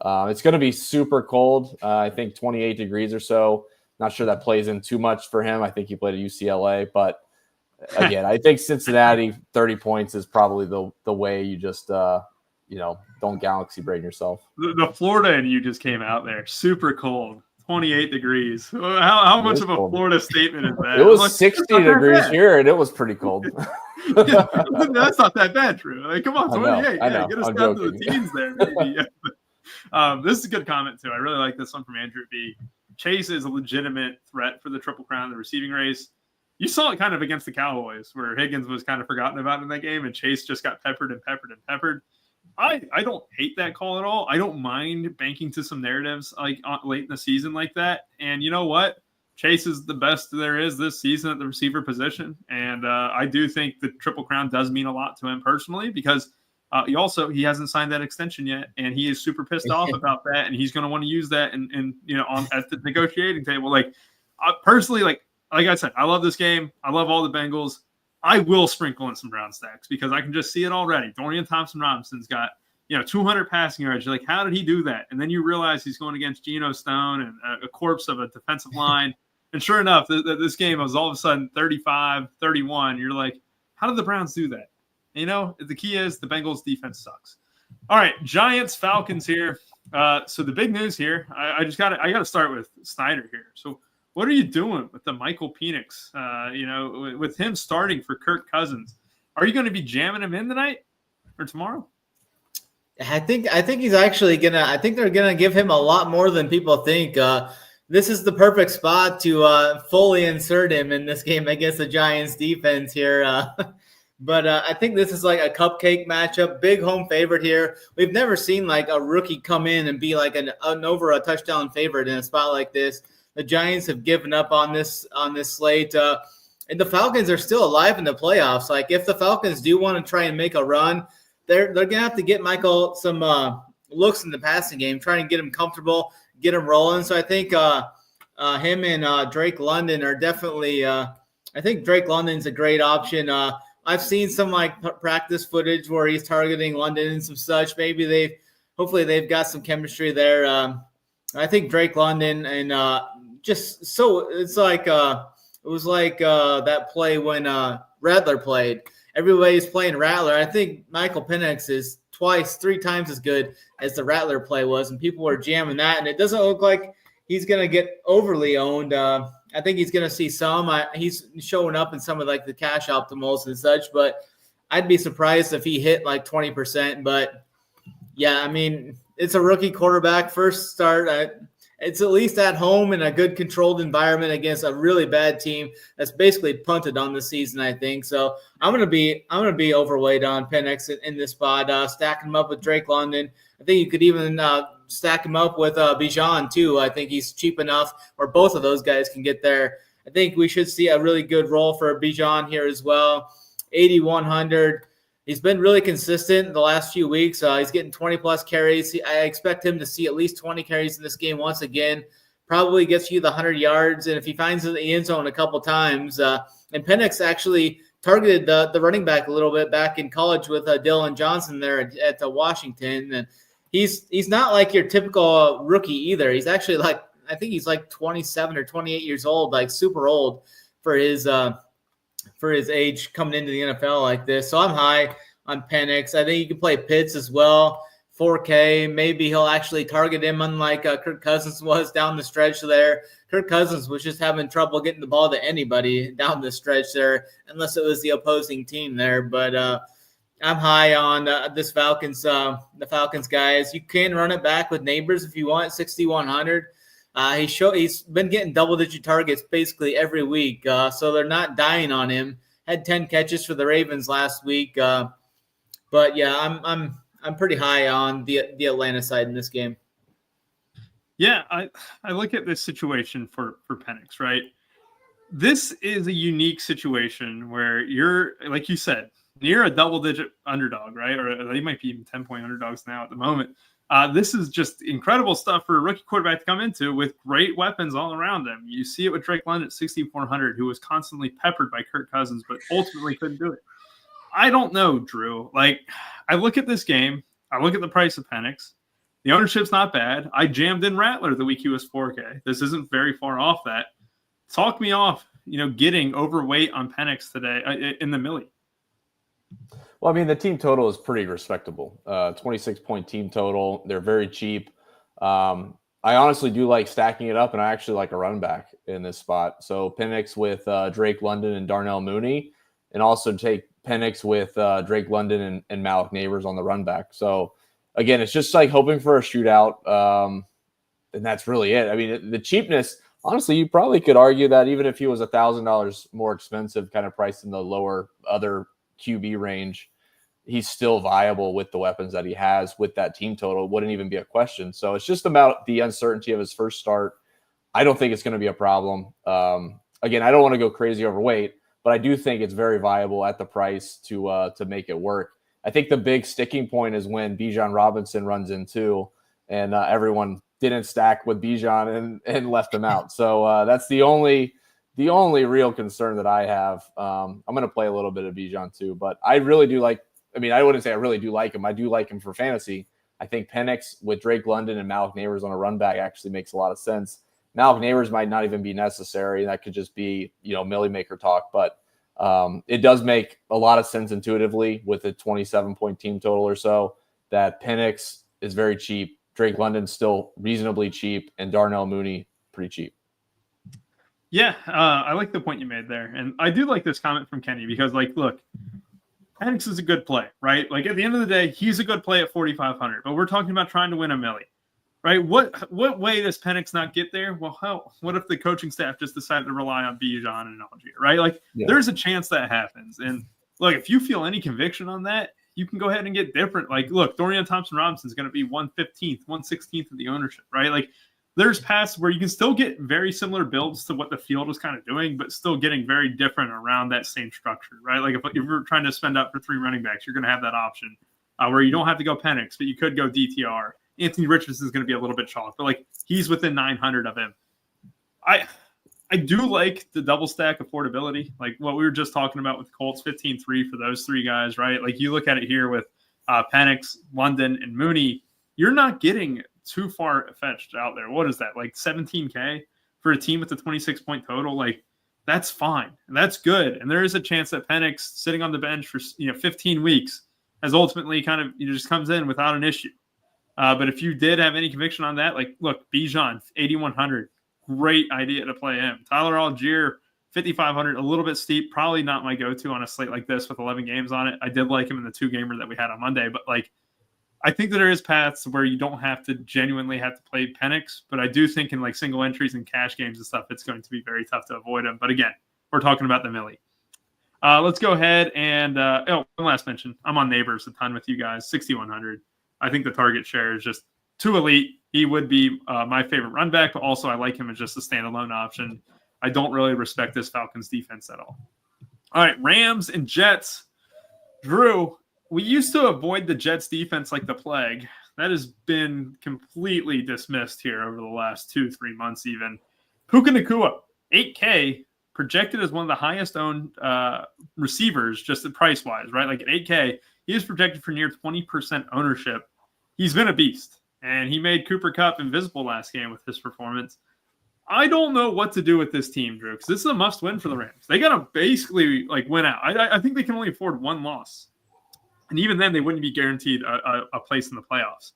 It's going to be super cold. I think 28 degrees or so. Not sure that plays in too much for him. I think he played at UCLA. But, again, I think Cincinnati, 30 points is probably the way you just, don't galaxy brain yourself. The Florida and you just came out there. Super cold. 28 degrees. How much of a cold Florida statement is that? It was 60 degrees here, and it was pretty cold. That's not that bad, Drew. Like, come on, 28. I know. Get us I'm down joking. to the teens there, maybe. This is a good comment, too. I really like this one from Andrew B. Chase is a legitimate threat for the Triple Crown in the receiving race. You saw it kind of against the Cowboys, where Higgins was kind of forgotten about in that game, and Chase just got peppered and peppered and peppered. I don't hate that call at all. I don't mind banking to some narratives like late in the season like that. And you know what? Chase is the best there is this season at the receiver position. And I do think the Triple Crown does mean a lot to him personally because he hasn't signed that extension yet. And he is super pissed off about that. And he's going to want to use that at the negotiating table. Like personally, like I said, I love this game. I love all the Bengals. I will sprinkle in some Brown stacks because I can just see it already. Dorian Thompson-Robinson's got, 200 passing yards. You're like, how did he do that? And then you realize he's going against Geno Stone and a corpse of a defensive line. And sure enough, this game was all of a sudden 35-31. You're like, how did the Browns do that? The key is the Bengals defense sucks. All right, Giants, Falcons here. So the big news here, I got to start with Snyder here. So what are you doing with the Michael Penix? With him starting for Kirk Cousins, are you going to be jamming him in tonight or tomorrow? I think he's actually gonna. I think they're gonna give him a lot more than people think. This is the perfect spot to fully insert him in this game against the Giants defense here. But I think this is like a cupcake matchup, big home favorite here. We've never seen like a rookie come in and be like an over a touchdown favorite in a spot like this. The Giants have given up on this slate, and the Falcons are still alive in the playoffs. Like if the Falcons do want to try and make a run, they're gonna have to get Michael some looks in the passing game, try and get him comfortable, get him rolling. So I think him and Drake London are definitely. I think Drake London's a great option. I've seen some like practice footage where he's targeting London and some such. Maybe hopefully they've got some chemistry there. I think Drake London and just so it's like it was like that play when Rattler played. Everybody's playing Rattler. I think Michael Penix is 3 times as good as the Rattler play was, and people were jamming that, and it doesn't look like he's going to get overly owned. I think he's going to see some. He's showing up in some of like the cash optimals and such, but I'd be surprised if he hit like 20%. But yeah, I mean, it's a rookie quarterback first start. It's at least at home in a good controlled environment against a really bad team that's basically punted on the season, I think. So I'm gonna be overweight on Penix in this spot, stacking him up with Drake London. I think you could even stack him up with Bijan too. I think he's cheap enough where both of those guys can get there. I think we should see a really good role for Bijan here as well. 8,100. He's been really consistent the last few weeks. He's getting 20-plus carries. I expect him to see at least 20 carries in this game once again. Probably gets you the 100 yards. And if he finds the end zone a couple times, and Penix actually targeted the running back a little bit back in college with Dylan Johnson there at Washington. And he's not like your typical rookie either. He's actually I think he's like 27 or 28 years old, like super old for his age coming into the NFL like this. So I'm high on Penix. I think you can play Pitts as well. 4K. Maybe he'll actually target him unlike Kirk Cousins was down the stretch there. Kirk Cousins was just having trouble getting the ball to anybody down the stretch there, unless it was the opposing team there. But I'm high on this the Falcons guys. You can run it back with Neighbors if you want, 6,100. He's been getting double-digit targets basically every week, so they're not dying on him. Had 10 catches for the Ravens last week, but yeah, I'm pretty high on the Atlanta side in this game. Yeah, I look at this situation for Penix, right? This is a unique situation where you're, like you said, near a double-digit underdog, right? Or they might be even 10-point underdogs now at the moment. This is just incredible stuff for a rookie quarterback to come into with great weapons all around him. You see it with Drake London at 6,400, who was constantly peppered by Kirk Cousins, but ultimately couldn't do it. I don't know, Drew. Like, I look at this game. I look at the price of Penix. The ownership's not bad. I jammed in Rattler the week he was 4K. This isn't very far off that. Talk me off, getting overweight on Penix today in the millie. Well, I mean, the team total is pretty respectable. 26-point team total. They're very cheap. I honestly do like stacking it up, and I actually like a run back in this spot. So Penix with Drake London and Darnell Mooney, and also take Penix with Drake London and Malik Neighbors on the run back. So, again, it's just like hoping for a shootout, and that's really it. I mean, the cheapness, honestly, you probably could argue that even if he was $1,000 more expensive, kind of priced in the lower other QB range, he's still viable with the weapons that he has with that team total. It wouldn't even be a question. So it's just about the uncertainty of his first start. I don't think it's going to be a problem. Again, I don't want to go crazy overweight, but I do think it's very viable at the price to make it work. I think the big sticking point is when Bijan Robinson runs in too, and everyone didn't stack with Bijan and left him out. So that's the only real concern that I have. I'm going to play a little bit of Bijan too, but I really do like, I wouldn't say I really do like him. I do like him for fantasy. I think Penix with Drake London and Malik Neighbors on a run back actually makes a lot of sense. Malik Neighbors might not even be necessary. That could just be, Millie Maker talk, but it does make a lot of sense intuitively with a 27-point team total or so that Penix is very cheap. Drake London's still reasonably cheap, and Darnell Mooney pretty cheap. Yeah, I like the point you made there. And I do like this comment from Kenny because, look, Penix is a good play, right? At the end of the day, he's a good play at 4,500, but we're talking about trying to win a millie, right? What way does Penix not get there? Well, hell, what if the coaching staff just decided to rely on Bijan and Algier, right? There's a chance that happens. And, look, if you feel any conviction on that, you can go ahead and get different. Look, Dorian Thompson-Robinson is going to be 1/15th, 1/16th of the ownership, right? There's paths where you can still get very similar builds to what the field was kind of doing, but still getting very different around that same structure, right? If you're trying to spend up for 3 running backs, you're going to have that option where you don't have to go Penix, but you could go DTR. Anthony Richardson is going to be a little bit chalk, but he's within 900 of him. I do like the double stack affordability, what we were just talking about with Colts, 15-3 for those 3 guys, right? You look at it here with Penix, London, and Mooney, you're not getting too far fetched out there. What is that? 17K for a team with a 26-point total? That's fine. And that's good. And there is a chance that Penix sitting on the bench for 15 weeks as ultimately kind of just comes in without an issue. But if you did have any conviction on that, like, look, Bijan, 8,100, great idea to play him. Tyler Algier, 5,500, a little bit steep, probably not my go-to on a slate like this with 11 games on it. I did like him in the 2-gamer that we had on Monday, but like, I think that there is paths where you don't have to genuinely have to play Penix, but I do think in like single entries and cash games and stuff, it's going to be very tough to avoid him. But again, we're talking about the Millie. Let's go ahead and one last mention. I'm on Neighbors a ton with you guys, 6,100. I think the target share is just too elite. He would be my favorite run back, but also I like him as just a standalone option. I don't really respect this Falcons defense at all. All right, Rams and Jets. Drew, we used to avoid the Jets defense like the plague. That has been completely dismissed here over the last 2-3 months even. Puka Nacua, 8K, projected as one of the highest owned receivers, just the price-wise, right? Like at 8K, he is projected for near 20% ownership. He's been a beast, and he made Cooper Kupp invisible last game with his performance. I don't know what to do with this team, Drew, because this is a must-win for the Rams. They got to basically like win out. I think they can only afford one loss. And even then, they wouldn't be guaranteed a place in the playoffs.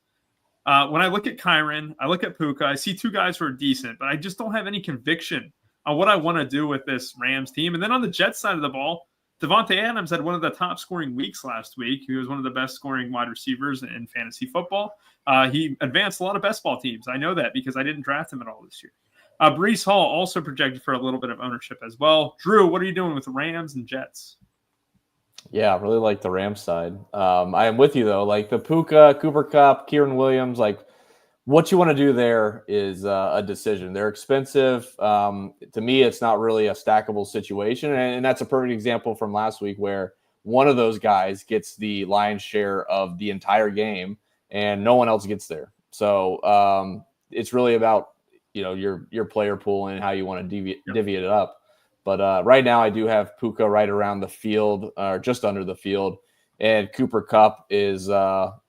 When I look at Kyron, I look at Puka, I see two guys who are decent, but I just don't have any conviction on what I want to do with this Rams team. And then on the Jets side of the ball, Devontae Adams had one of the top scoring weeks last week. He was one of the best scoring wide receivers in fantasy football. He advanced a lot of best ball teams. I know that because I didn't draft him at all this year. Breece Hall also projected for a little bit of ownership as well. Drew, what are you doing with the Rams and Jets? Yeah, I really like the Rams side. I am with you, though. Like the Puka, Cooper Kupp, Kieran Williams, like what you want to do there is a decision. They're expensive. To me, it's not really a stackable situation. And that's a perfect example from last week where one of those guys gets the lion's share of the entire game and no one else gets there. So it's really about, your player pool and how you want to divvy it up. But right now I do have Puka right around the field or just under the field. And Cooper Kupp is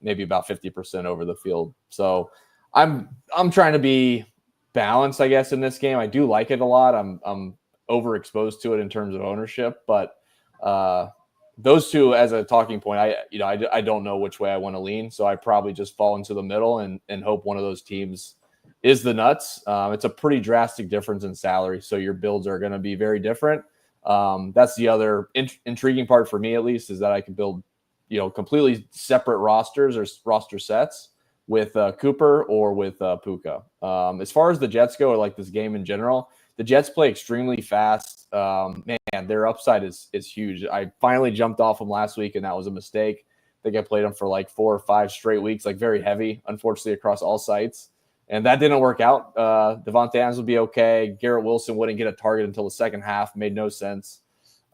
maybe about 50% over the field. So I'm trying to be balanced, I guess, in this game. I do like it a lot. I'm overexposed to it in terms of ownership, but those two as a talking point, I don't know which way I want to lean. So I probably just fall into the middle and hope one of those teams is the nuts. It's a pretty drastic difference in salary, so your builds are going to be very different. That's the other intriguing part for me, at least, is that I can build, completely separate rosters or roster sets with Cooper or with Puka. As far as the Jets go, or like this game in general, the Jets play extremely fast. Man, their upside is huge. I finally jumped off them last week, and that was a mistake. I think I played them for like 4 or 5 straight weeks, like very heavy, unfortunately, across all sites. And that didn't work out. Devontae Adams would be okay. Garrett Wilson wouldn't get a target until the second half. Made no sense.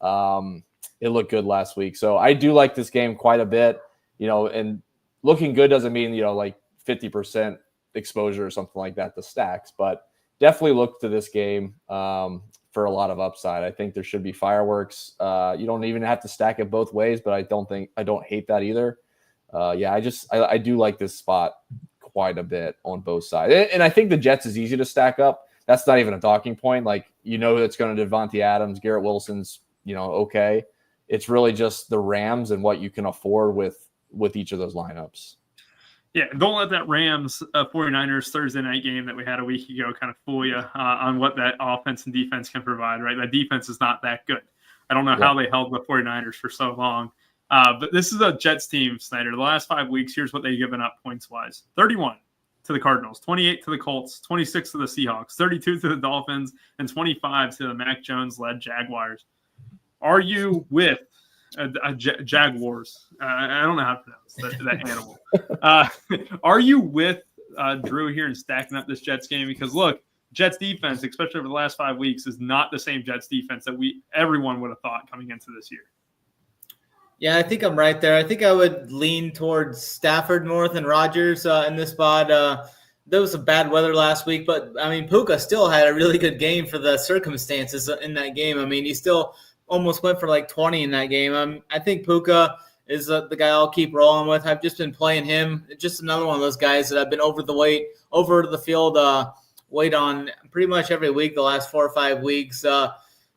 It looked good last week. So I do like this game quite a bit. And looking good doesn't mean, like 50% exposure or something like that to stacks. But definitely look to this game for a lot of upside. I think there should be fireworks. You don't even have to stack it both ways, but I don't hate that either. I do like this spot quite a bit on both sides. And I think the Jets is easy to stack up. That's not even a talking point. Like, it's going to Devontae Adams, Garrett Wilson's, okay. It's really just the Rams and what you can afford with each of those lineups. Yeah, don't let that Rams 49ers Thursday night game that we had a week ago kind of fool you on what that offense and defense can provide, right? That defense is not that good. I don't know how they held the 49ers for so long. But this is a Jets team, Snyder. The last 5 weeks, here's what they've given up points-wise. 31 to the Cardinals, 28 to the Colts, 26 to the Seahawks, 32 to the Dolphins, and 25 to the Mac Jones-led Jaguars. Are you with Jaguars? I don't know how to pronounce that animal. Are you with Drew here and stacking up this Jets game? Because, look, Jets defense, especially over the last 5 weeks, is not the same Jets defense that everyone would have thought coming into this year. Yeah, I think I'm right there. I think I would lean towards Stafford more than Rodgers in this spot. There was some bad weather last week, but, Puka still had a really good game for the circumstances in that game. He still almost went for like 20 in that game. I think Puka is the guy I'll keep rolling with. I've just been playing him. Just another one of those guys that I've been over the field weight on pretty much every week the last 4 or 5 weeks.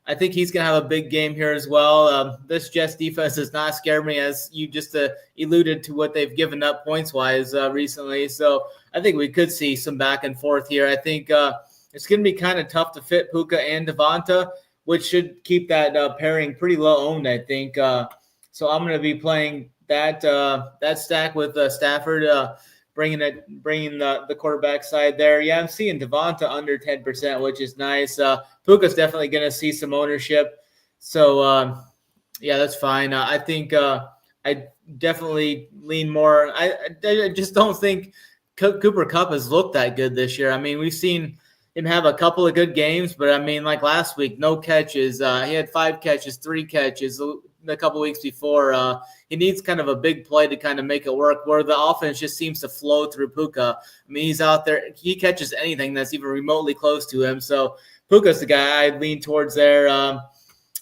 I think he's going to have a big game here as well. This Jets defense does not scare me, as you just alluded to what they've given up points-wise recently. So I think we could see some back and forth here. I think it's going to be kind of tough to fit Puka and Devonta, which should keep that pairing pretty low owned, I think. So I'm going to be playing that stack with Stafford, bringing the quarterback side there. Yeah, I'm seeing Devonta under 10%, which is nice. Puka's definitely going to see some ownership. So, yeah, that's fine. I think I definitely lean more. I just don't think Cooper Kupp has looked that good this year. I mean, we've seen him have a couple of good games, but I mean, like last week, no catches. He had 5 catches, 3 catches a couple weeks before. He needs kind of a big play to kind of make it work, where the offense just seems to flow through Puka. I mean, he's out there. He catches anything that's even remotely close to him. So Puka's the guy I lean towards there. I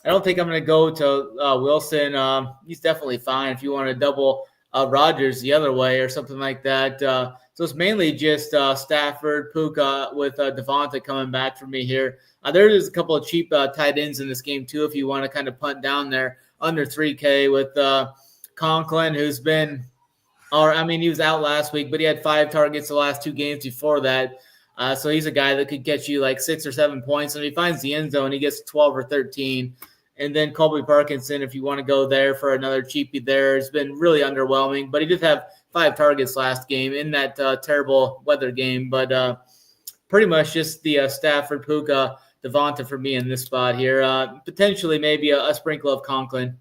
don't think I'm going to go to Wilson. He's definitely fine if you want to double Rodgers the other way or something like that. So it's mainly just Stafford, Puka with Devonta coming back for me here. There is a couple of cheap tight ends in this game too if you want to kind of punt down there under 3K with Conklin, who's been – he was out last week, but he had 5 targets the last 2 games before that. So he's a guy that could get you like 6 or 7 points. And if he finds the end zone, he gets 12 or 13. And then Colby Parkinson, if you want to go there for another cheapie there, has been really underwhelming. But he did have 5 targets last game in that terrible weather game. But pretty much just the Stafford, Puka, Devonta for me in this spot here. Potentially maybe a sprinkle of Conklin.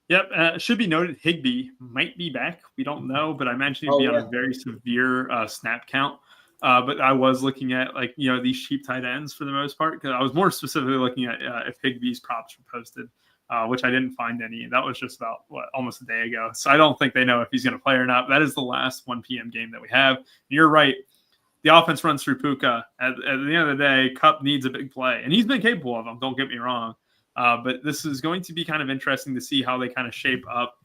Yep. Should be noted, Higbee might be back. We don't know, but I mentioned he'd be on a very severe snap count. But I was looking at these cheap tight ends for the most part, because I was more specifically looking at if Higbee's props were posted, which I didn't find any. That was just about almost a day ago. So I don't think they know if he's going to play or not. That is the last 1 p.m. game that we have. And you're right. The offense runs through Puka. At the end of the day, Kupp needs a big play, and he's been capable of them. Don't get me wrong. But this is going to be kind of interesting to see how they kind of shape up.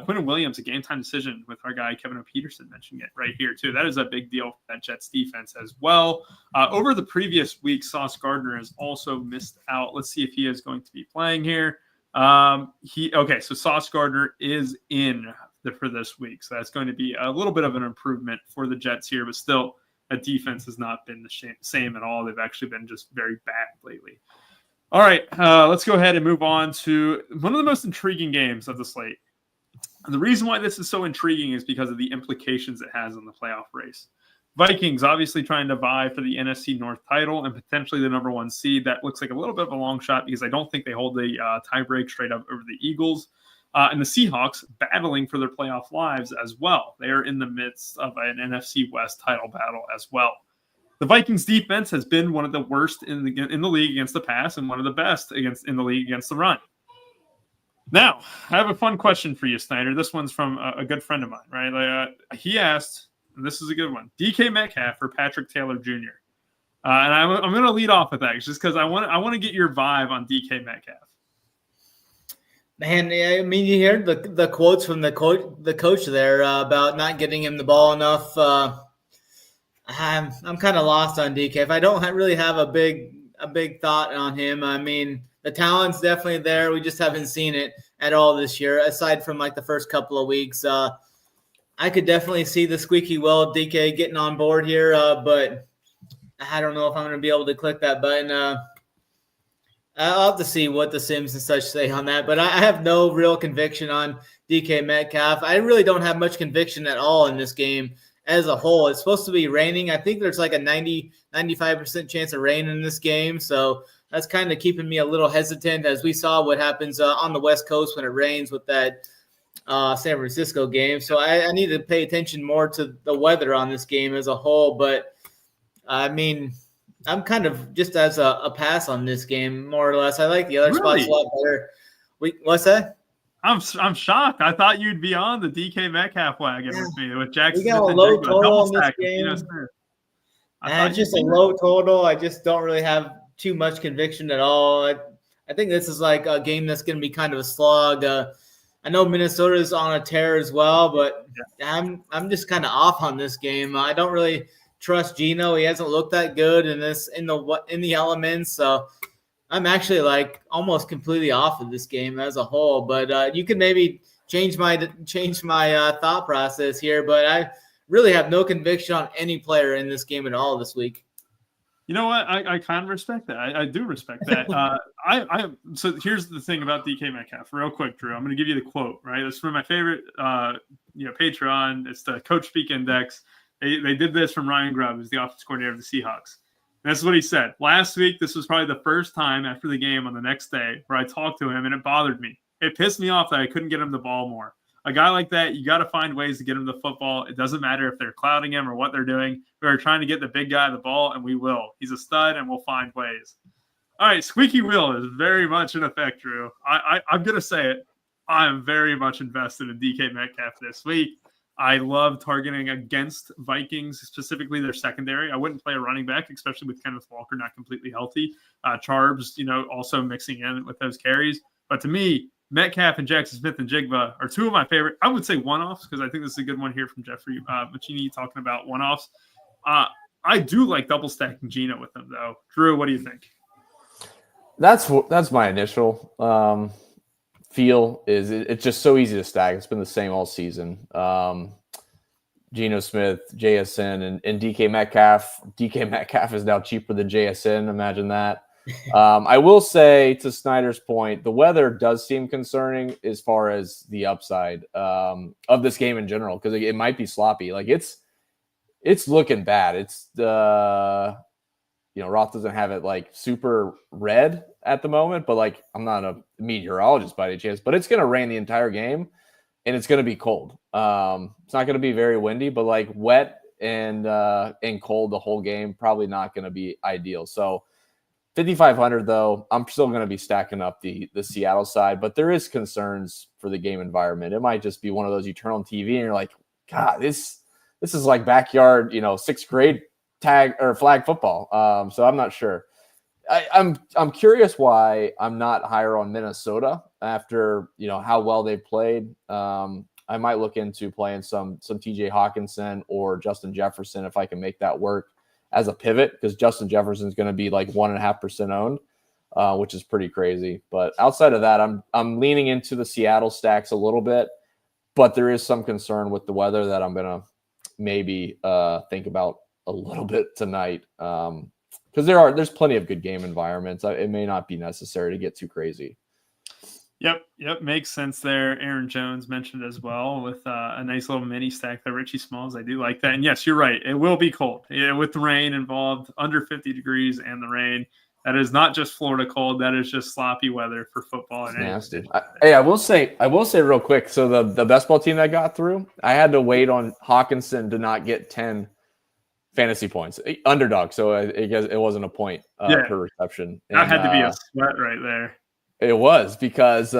Quinton Williams, a game time decision with our guy Kevin O. Peterson mentioning it right here too. That is a big deal for that Jets defense as well. Over the previous week, Sauce Gardner has also missed out. Let's see if he is going to be playing here. So Sauce Gardner is in for this week, so that's going to be a little bit of an improvement for the Jets here, but still, that defense has not been the same at all. They've actually been just very bad lately. All right, let's go ahead and move on to one of the most intriguing games of the slate. And the reason why this is so intriguing is because of the implications it has on the playoff race. Vikings obviously trying to vie for the NFC North title and potentially the number 1 seed. That looks like a little bit of a long shot because I don't think they hold the tiebreak straight up over the Eagles. And the Seahawks battling for their playoff lives as well. They are in the midst of an NFC West title battle as well. The Vikings defense has been one of the worst in the league against the pass and one of the best in the league against the run. Now, I have a fun question for you, Snyder. This one's from a good friend of mine, right? He asked, and this is a good one, DK Metcalf or Patrick Taylor Jr.? And I'm going to lead off with that just because I want to get your vibe on DK Metcalf. Man, I mean, you hear the quotes from the coach there about not getting him the ball enough. I'm kind of lost on DK. If I don't really have a big thought on him, I mean, the talent's definitely there. We just haven't seen it at all this year, aside from like the first couple of weeks. I could definitely see the squeaky wheel of DK getting on board here, but I don't know if I'm going to be able to click that button. I'll have to see what the Sims and such say on that, but I have no real conviction on DK Metcalf. I really don't have much conviction at all in this game as a whole. It's supposed to be raining. I think there's like a 95% chance of rain in this game, so that's kind of keeping me a little hesitant, as we saw what happens on the West Coast when it rains with that San Francisco game. So I need to pay attention more to the weather on this game as a whole, but I mean – I'm kind of just as a pass on this game, more or less. I like the other spots a lot better. What's that? I'm shocked. I thought you'd be on the DK Metcalf wagon with me, with Jackson. We got a low total in this game. Just a low total. I just don't really have too much conviction at all. I think this is like a game that's going to be kind of a slog. I know Minnesota is on a tear as well, but I'm just kind of off on this game. I don't really trust Geno. He hasn't looked that good in the elements. So I'm actually like almost completely off of this game as a whole, but you can maybe change my thought process here. But I really have no conviction on any player in this game at all this week. You know what? I kind of respect that. I do respect that. So here's the thing about DK Metcalf, real quick, Drew. I'm going to give you the quote. Right, it's from my favorite, Patreon. It's the Coach Speak Index. They did this from Ryan Grubb, who's the offensive coordinator of the Seahawks. And this is what he said. Last week, this was probably the first time after the game on the next day where I talked to him, and it bothered me. It pissed me off that I couldn't get him the ball more. A guy like that, you got to find ways to get him the football. It doesn't matter if they're clouding him or what they're doing. We're trying to get the big guy the ball, and we will. He's a stud, and we'll find ways. All right, squeaky wheel is very much in effect, Drew. I'm going to say it. I am very much invested in DK Metcalf this week. I love targeting against Vikings, specifically their secondary. I wouldn't play a running back, especially with Kenneth Walker not completely healthy. Charbs, also mixing in with those carries. But to me, Metcalf and Jackson Smith and Jigba are two of my favorite. I would say one-offs because I think this is a good one here from Jeffrey Machini talking about one-offs. I do like double stacking Geno with them, though. Drew, what do you think? That's my initial feel. It's just so easy to stack. It's been the same all season. Geno Smith, JSN, and DK Metcalf. DK Metcalf is now cheaper than JSN. Imagine that. I will say, to Snyder's point, the weather does seem concerning as far as the upside of this game in general, because it might be sloppy. Like it's looking bad. It's Roth doesn't have it like super red at the moment, but like I'm not a meteorologist by any chance, but it's going to rain the entire game and it's going to be cold. It's not going to be very windy, but like wet and cold the whole game, probably not going to be ideal. So 5,500 though, I'm still going to be stacking up the Seattle side, but there is concerns for the game environment. It might just be one of those you turn on TV and you're like, God, this is like backyard, 6th grade tag or flag football. So I'm not sure. I'm curious why I'm not higher on Minnesota after how well they've played. I might look into playing some TJ Hawkinson or Justin Jefferson if I can make that work as a pivot, because Justin Jefferson is going to be like 1.5% owned, which is pretty crazy. But outside of that, I'm leaning into the Seattle stacks a little bit, but there is some concern with the weather that I'm going to maybe think about a little bit tonight, because there's plenty of good game environments. It may not be necessary to get too crazy. Yep, makes sense there. Aaron Jones mentioned as well with a nice little mini stack there. Richie Smalls, I do like that. And yes, you're right. It will be cold with the rain involved, under 50 degrees and the rain. That is not just Florida cold. That is just sloppy weather for football. It's nasty. I will say real quick. So the best ball team that got through, I had to wait on Hawkinson to not get 10 fantasy points. Underdog. So it wasn't a point per reception. That had to be a sweat right there. It was, because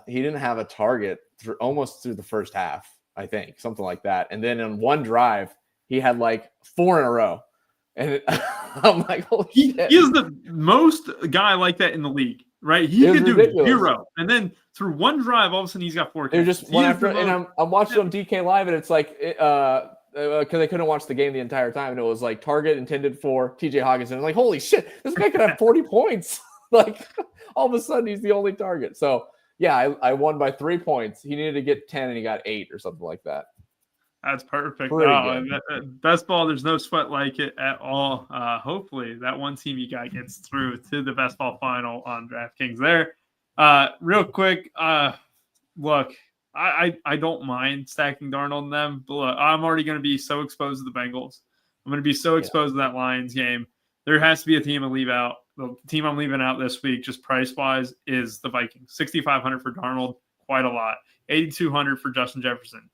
he didn't have a target almost through the first half, I think, something like that. And then in one drive, he had like 4 in a row. And I'm like, holy shit. He is the most guy like that in the league, right? He could do ridiculous. 0. And then through one drive, all of a sudden he's got 4. They're just one after, and I'm watching on DK Live, and it's like, because I couldn't watch the game the entire time, and it was like target intended for TJ Hawkinson. I'm like, holy shit, this guy could have 40 points. Like, all of a sudden, he's the only target. So, yeah, I won by 3 points. He needed to get 10, and he got 8 or something like that. That's perfect. Best ball, there's no sweat like it at all. Hopefully, that one team you got gets through to the best ball final on DraftKings there. Real quick, look, I don't mind stacking Darnold and them, but look, I'm already going to be so exposed to the Bengals. I'm going to be so exposed to that Lions game. There has to be a team I leave out. The team I'm leaving out this week, just price-wise, is the Vikings. 6,500 for Darnold, quite a lot. 8,200 for Justin Jefferson.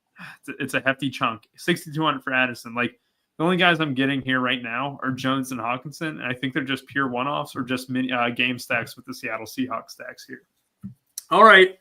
It's a hefty chunk. 6,200 for Addison. Like, the only guys I'm getting here right now are Jones and Hawkinson, and I think they're just pure one-offs or just game stacks with the Seattle Seahawks stacks here. All right,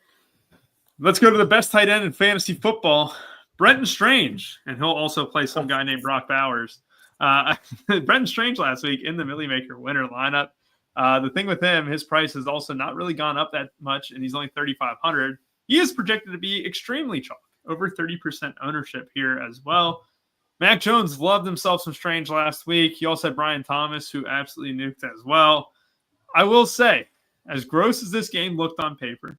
let's go to the best tight end in fantasy football, Brenton Strange, and he'll also play some guy named Brock Bowers. Brenton Strange last week in the Millie Maker winner lineup. The thing with him, his price has also not really gone up that much, and he's only 3,500. He is projected to be extremely chalk, over 30% ownership here as well. Mac Jones loved himself some Strange last week. He also had Brian Thomas, who absolutely nuked as well. I will say, as gross as this game looked on paper,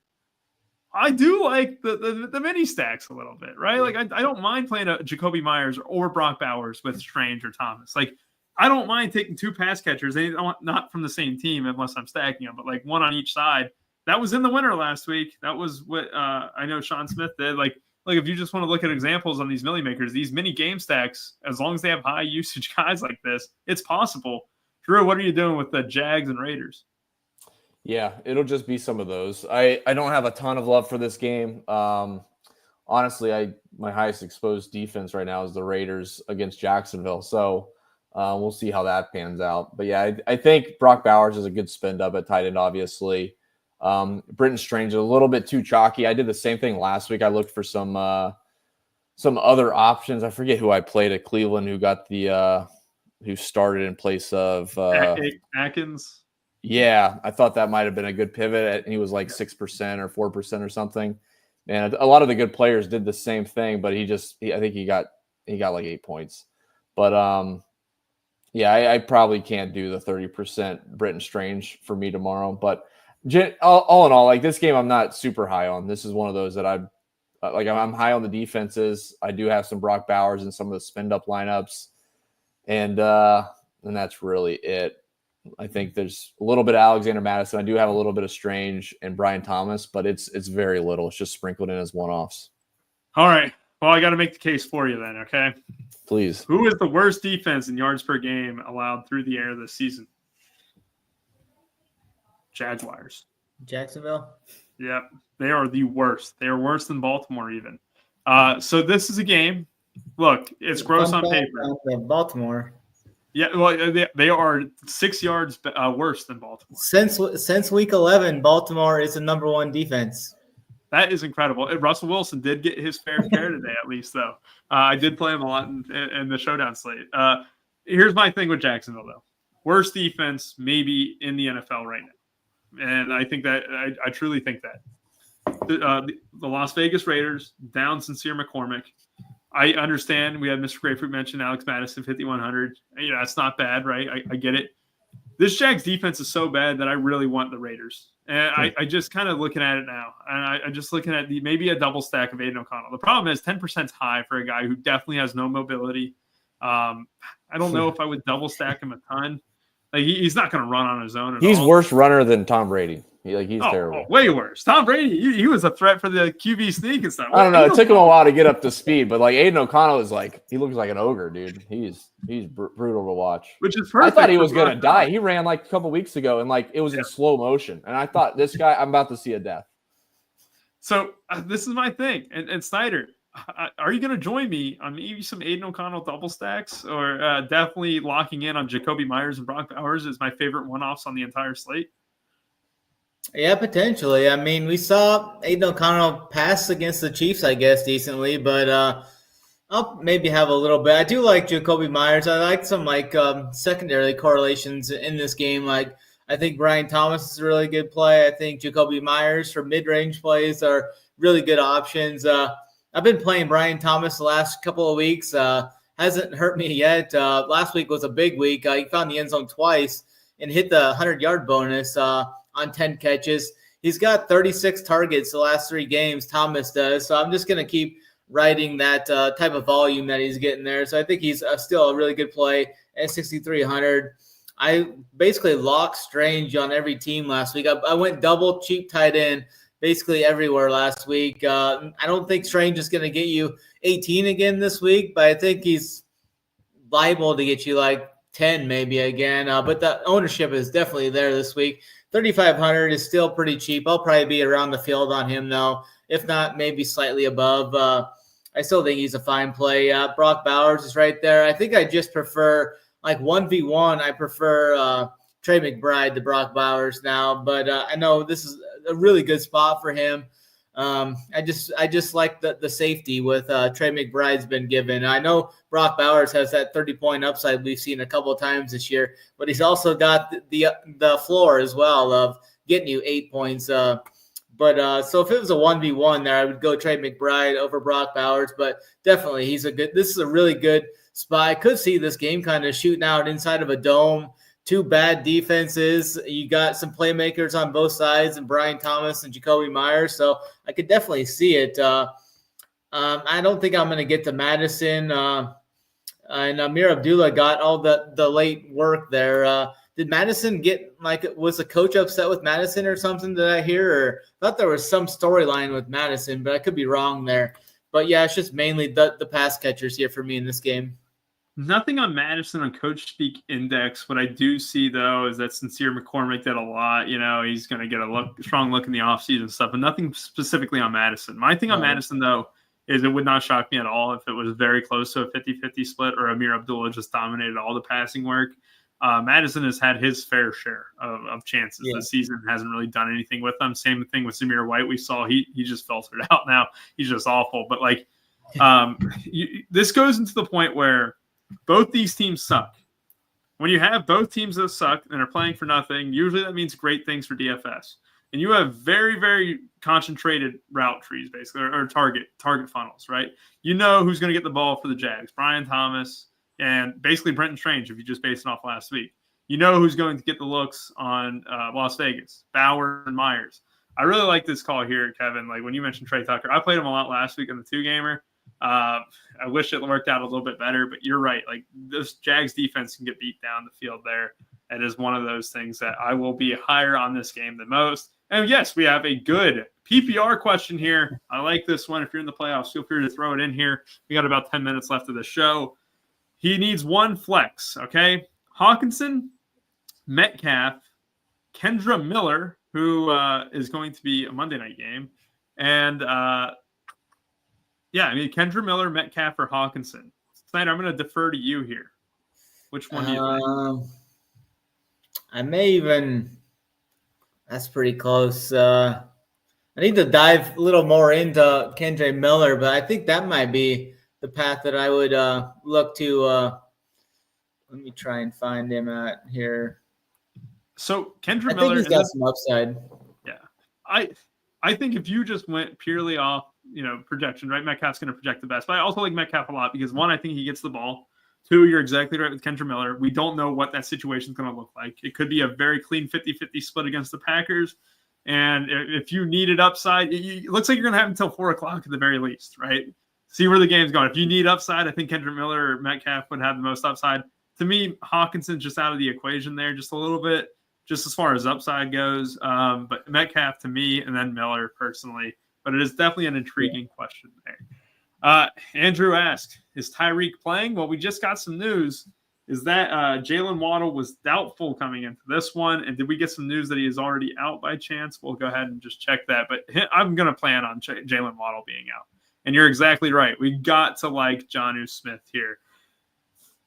I do like the mini stacks a little bit, right? Like I don't mind playing a Jacoby Myers or Brock Bowers with Strange or Thomas. Like I don't mind taking 2 pass catchers. They don't, not from the same team unless I'm stacking them, but like one on each side. That was in the winner last week. That was what I know Sean Smith did. Like if you just want to look at examples on these milli makers, these mini game stacks, as long as they have high usage guys like this, it's possible. Drew, what are you doing with the Jags and Raiders? Yeah, it'll just be some of those. I don't have a ton of love for this game. Honestly, my highest exposed defense right now is the Raiders against Jacksonville. So we'll see how that pans out. But yeah, I think Brock Bowers is a good spend up at tight end, obviously. Britton Strange is a little bit too chalky. I did the same thing last week. I looked for some other options. I forget who I played at Cleveland who got who started in place of Atkins. Yeah, I thought that might have been a good pivot. And he was like 6% or 4% or something. And a lot of the good players did the same thing, but I think he got like 8 points. But yeah, I probably can't do the 30% Britton Strange for me tomorrow. But all in all, like this game, I'm not super high on. This is one of those that I'm high on the defenses. I do have some Brock Bowers in some of the spend up lineups, and that's really it. I think there's a little bit of Alexander Madison. I do have a little bit of Strange and Brian Thomas, but it's very little. It's just sprinkled in as one-offs. All right. Well, I got to make the case for you then, okay? Please. Who is the worst defense in yards per game allowed through the air this season? Jaguars. Jacksonville? Yep. They are the worst. They are worse than Baltimore even. So this is a game. Look, it's gross on paper. Baltimore. Yeah, well, they are 6 yards worse than Baltimore. Since week 11, Baltimore is the number 1 defense. That is incredible. Russell Wilson did get his fair share today, at least, though. I did play him a lot in the showdown slate. Here's my thing with Jacksonville, though. Worst defense maybe in the NFL right now. And I think that I truly think that. The Las Vegas Raiders, down Sincere McCormick. I understand we had Mr. Grapefruit mention Alex Madison, 5,100. You know, that's not bad, right? I get it. This Jags defense is so bad that I really want the Raiders. And I just kind of looking at it now. And I just looking at maybe a double stack of Aiden O'Connell. The problem is 10% is high for a guy who definitely has no mobility. I don't know if I would double stack him a ton. Like he's not going to run on his own at all. He's worse runner than Tom Brady. He's terrible. Way worse. Tom Brady, he was a threat for the QB sneak and stuff. I don't know. It took him a while to get up to speed, but like Aiden O'Connell is he looks like an ogre, dude. He's brutal to watch. Which is perfect. I thought he was going to die. He ran like a couple weeks ago, and it was in slow motion. And I thought, this guy, I'm about to see a death. So this is my thing. And Snyder, are you going to join me on maybe some Aiden O'Connell double stacks, or definitely locking in on Jacoby Myers and Brock Bowers as my favorite one-offs on the entire slate? Yeah, potentially. I mean, we saw Aiden O'Connell pass against the Chiefs, I guess, decently, but I'll maybe have a little bit. I do like Jacoby Myers. I like some secondary correlations in this game. Like I think Brian Thomas is a really good play. I think Jacoby Myers for mid-range plays are really good options. I've been playing Brian Thomas the last couple of weeks. Hasn't hurt me yet. Last week was a big week. He found the end zone twice and hit the 100-yard bonus on 10 catches. He's got 36 targets the last 3 games, Thomas does. So I'm just going to keep riding that type of volume that he's getting there. So I think he's still a really good play at 6,300. I basically locked Strange on every team last week. I went double cheap tight end basically everywhere last week. I don't think Strange is going to get you 18 again this week, but I think he's liable to get you like 10 maybe again. But the ownership is definitely there this week. 3,500 is still pretty cheap. I'll probably be around the field on him, though. If not, maybe slightly above. I still think he's a fine play. Brock Bowers is right there. I think I just prefer, 1v1, I prefer Trey McBride to Brock Bowers now. But I know this is a really good spot for him. I just like the safety with Trey McBride's been given. I know Brock Bowers has that 30-point upside we've seen a couple of times this year, but he's also got the floor as well of getting you 8 points. So if it was a 1v1 there, I would go Trey McBride over Brock Bowers, but definitely this is a really good spot. I could see this game kind of shooting out inside of a dome. two bad defenses. You got some playmakers on both sides, and Brian Thomas and Jacoby Myers. So I could definitely see it. I don't think I'm going to get to Madison. And Amir Abdullah got all the late work there. Did Madison get, was the coach upset with Madison or something? Did I hear? Or I thought there was some storyline with Madison, but I could be wrong there. But yeah, it's just mainly the pass catchers here for me in this game. Nothing on Madison on Coach Speak Index. What I do see, though, is that Sincere McCormick did a lot. He's going to get a strong look in the offseason stuff, but nothing specifically on Madison. My thing on Madison, though, is it would not shock me at all if it was very close to a 50-50 split or Amir Abdullah just dominated all the passing work. Madison has had his fair share of chances this season, hasn't really done anything with them. Same thing with Zamir White. We saw he just filtered out now. He's just awful. But this goes into the point where both these teams suck. When you have both teams that suck and are playing for nothing, usually that means great things for DFS. And you have very, very concentrated route trees, basically, or target funnels, right? You know who's going to get the ball for the Jags. Brian Thomas and basically Brenton Strange, if you just based it off last week. You know who's going to get the looks on Las Vegas. Bauer and Myers. I really like this call here, Kevin. Like when you mentioned Trey Tucker, I played him a lot last week in the 2-gamer. I wish it worked out a little bit better, but you're right. Like this Jags defense can get beat down the field there. It is one of those things that I will be higher on this game than most. And yes, we have a good PPR question here. I like this one. If you're in the playoffs, feel free to throw it in here. We got about 10 minutes left of the show. He needs one flex, okay? Hawkinson, Metcalf, Kendra Miller, who is going to be a Monday night game. And, Kendra Miller, Metcalf, or Hawkinson. Snyder, I'm going to defer to you here. Which one do you think? I may even – that's pretty close. I need to dive a little more into Kendra Miller, but I think that might be the path that I would look to. Let me try and find him at here. So Kendra I Miller, think he's got some upside. Yeah, I think if you just went purely off, projection, right? Metcalf's going to project the best, but I also like Metcalf a lot because one, I think he gets the ball. Two, you're exactly right with Kendra Miller. We don't know what that situation is going to look like. It could be a very clean 50-50 split against the Packers. And if you needed upside, it looks like you're going to have until 4 o'clock at the very least, right? See where the game's going. If you need upside, I think Kendra Miller or Metcalf would have the most upside. To me, Hawkinson's just out of the equation there just a little bit, just as far as upside goes. But Metcalf to me, and then Miller personally. But it is definitely an intriguing question there. Andrew asked, is Tyreek playing? Well, we just got some news. Is that Jalen Waddle was doubtful coming into this one? And did we get some news that he is already out by chance? We'll go ahead and just check that. But I'm going to plan on Jalen Waddle being out. And you're exactly right. We got to like Jonnu Smith here.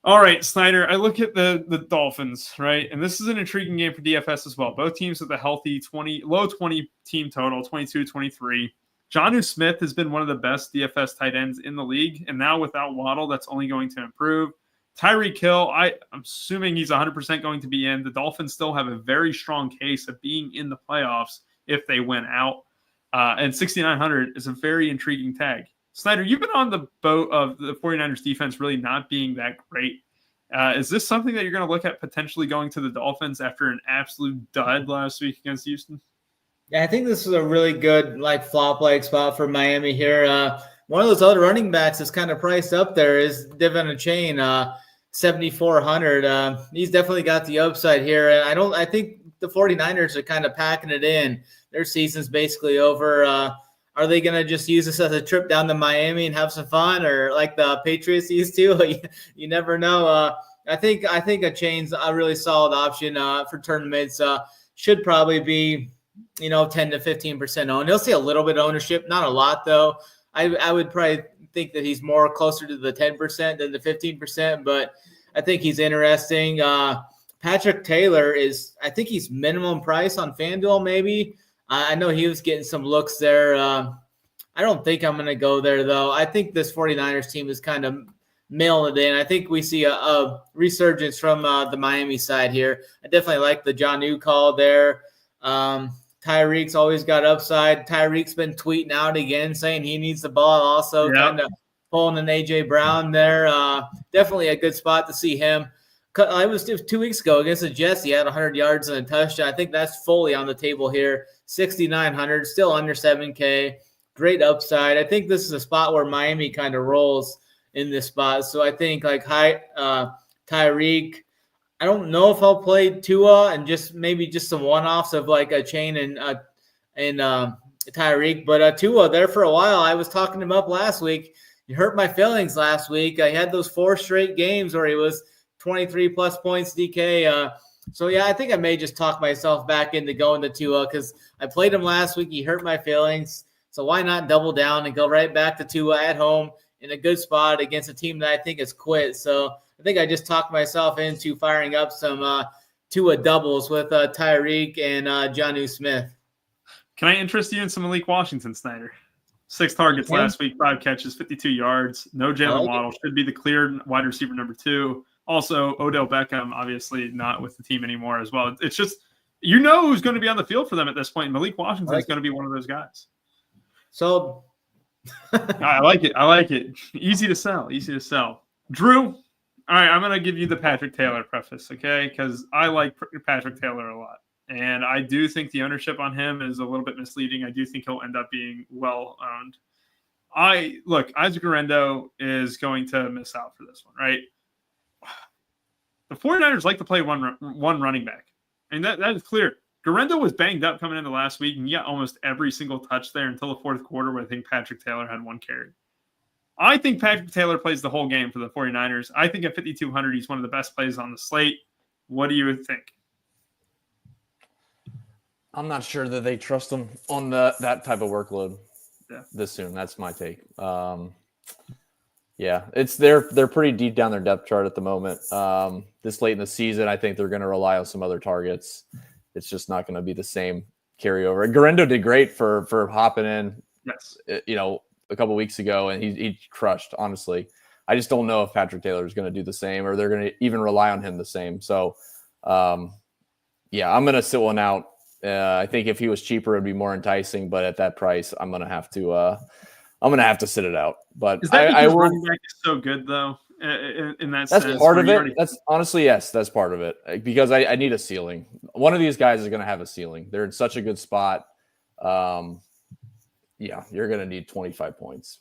All right, Snyder, I look at the Dolphins, right? And this is an intriguing game for DFS as well. Both teams with a healthy low 20 team total, 22-23. Jonnu Smith has been one of the best DFS tight ends in the league. And now without Waddle, that's only going to improve. Tyreek Hill, I'm assuming he's 100% going to be in. The Dolphins still have a very strong case of being in the playoffs if they win out. And 6,900 is a very intriguing tag. Snyder, you've been on the boat of the 49ers defense really not being that great. Is this something that you're going to look at potentially going to the Dolphins after an absolute dud last week against Houston? Yeah, I think this is a really good flop spot for Miami here. One of those other running backs that's kind of priced up there is Devin Chain, 7,400. He's definitely got the upside here. And I think the 49ers are kind of packing it in. Their season's basically over. Are they going to just use this as a trip down to Miami and have some fun, or like the Patriots used to? You never know. I think a Chain's a really solid option for tournaments. Should probably be 10 to 15% owned. He'll see a little bit of ownership, not a lot though. I would probably think that he's more closer to the 10% than the 15%, but I think he's interesting. Patrick Taylor I think he's minimum price on FanDuel maybe. I know he was getting some looks there. I don't think I'm going to go there, though. I think this 49ers team is kind of mailing it in. I think we see a resurgence from the Miami side here. I definitely like the Jonnu call there. Tyreek's always got upside. Tyreek's been tweeting out again saying he needs the ball also, kind of pulling an A.J. Brown there. Definitely a good spot to see him. I was 2 weeks ago against the Jets. He had 100 yards and a touchdown. I think that's fully on the table here. 6,900, still under 7K. Great upside. I think this is a spot where Miami kind of rolls in this spot. So I think like Tyreek. I don't know if I'll play Tua and maybe just some one-offs of like a chain and Tyreek. But Tua there for a while. I was talking him up last week. He hurt my feelings last week. I had those 4 straight games where he was 23 plus points DK. So yeah, I think I may just talk myself back into going to Tua because I played him last week. He hurt my feelings. So why not double down and go right back to Tua at home in a good spot against a team that I think has quit. So I think I just talked myself into firing up some Tua doubles with Tyreek and Jonnu Smith. Can I interest you in some Malik Washington, Snyder? 6 targets last week, 5 catches, 52 yards. No Jalen Waddle. Should be the clear wide receiver number 2. Also, Odell Beckham, obviously not with the team anymore as well. It's just, who's going to be on the field for them at this point. Malik Washington is going to be one of those guys. So I like it. Easy to sell. Drew, all right, I'm going to give you the Patrick Taylor preface, okay? Because I like Patrick Taylor a lot. And I do think the ownership on him is a little bit misleading. I do think he'll end up being well owned. Isaac Guerrero is going to miss out for this one, right? The 49ers like to play one running back. And that is clear. Guerrero was banged up coming into last week, and he got almost every single touch there until the fourth quarter where I think Patrick Taylor had 1 carry. I think Patrick Taylor plays the whole game for the 49ers. I think at 5,200, he's one of the best plays on the slate. What do you think? I'm not sure that they trust him on that type of workload this soon. That's my take. Yeah, they're pretty deep down their depth chart at the moment. This late in the season, I think they're going to rely on some other targets. It's just not going to be the same carryover. Guerrero did great for hopping in, yes, a couple weeks ago, and he crushed. Honestly, I just don't know if Patrick Taylor is going to do the same, or they're going to even rely on him the same. So, yeah, I'm going to sit one out. I think if he was cheaper, it'd be more enticing. But at that price, I'm going to have to sit it out. But is that because running back is so good though? In that that's sense, part of it. That's honestly, yes, that's part of it. Because I need a ceiling. One of these guys is going to have a ceiling. They're in such a good spot. Yeah, you're going to need 25 points,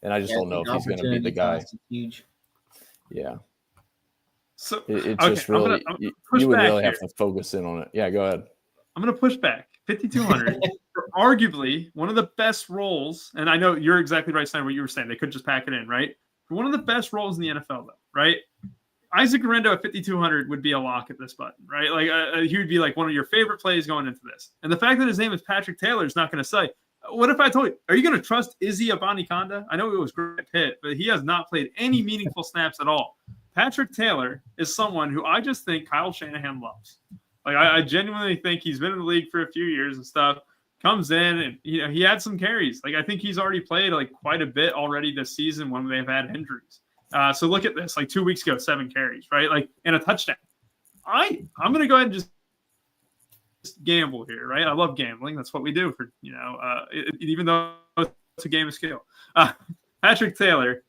and I just don't know if he's going to be the guy. Huge. Yeah. So it's just really you would really have to focus in on it. Yeah, go ahead. I'm going to push back. 5,200 for arguably one of the best roles, and I know you're exactly right, Snyder, what you were saying. They could just pack it in, right? For one of the best roles in the NFL, though, right? Isaac Guerrero at 5,200 would be a lock at this button, right? Like he would be like one of your favorite plays going into this. And the fact that his name is Patrick Taylor is not going to say, what if I told you, are you going to trust Izzy Abanikanda? I know it was great Pitt, but he has not played any meaningful snaps at all. Patrick Taylor is someone who I just think Kyle Shanahan loves. Like I genuinely think he's been in the league for a few years and stuff. Comes in and he had some carries. Like I think he's already played like quite a bit already this season when they've had injuries. So look at this. Like 2 weeks ago, 7 carries, right? Like and a touchdown. I'm gonna go ahead and just gamble here, right? I love gambling. That's what we do for even though it's a game of skill. Patrick Taylor,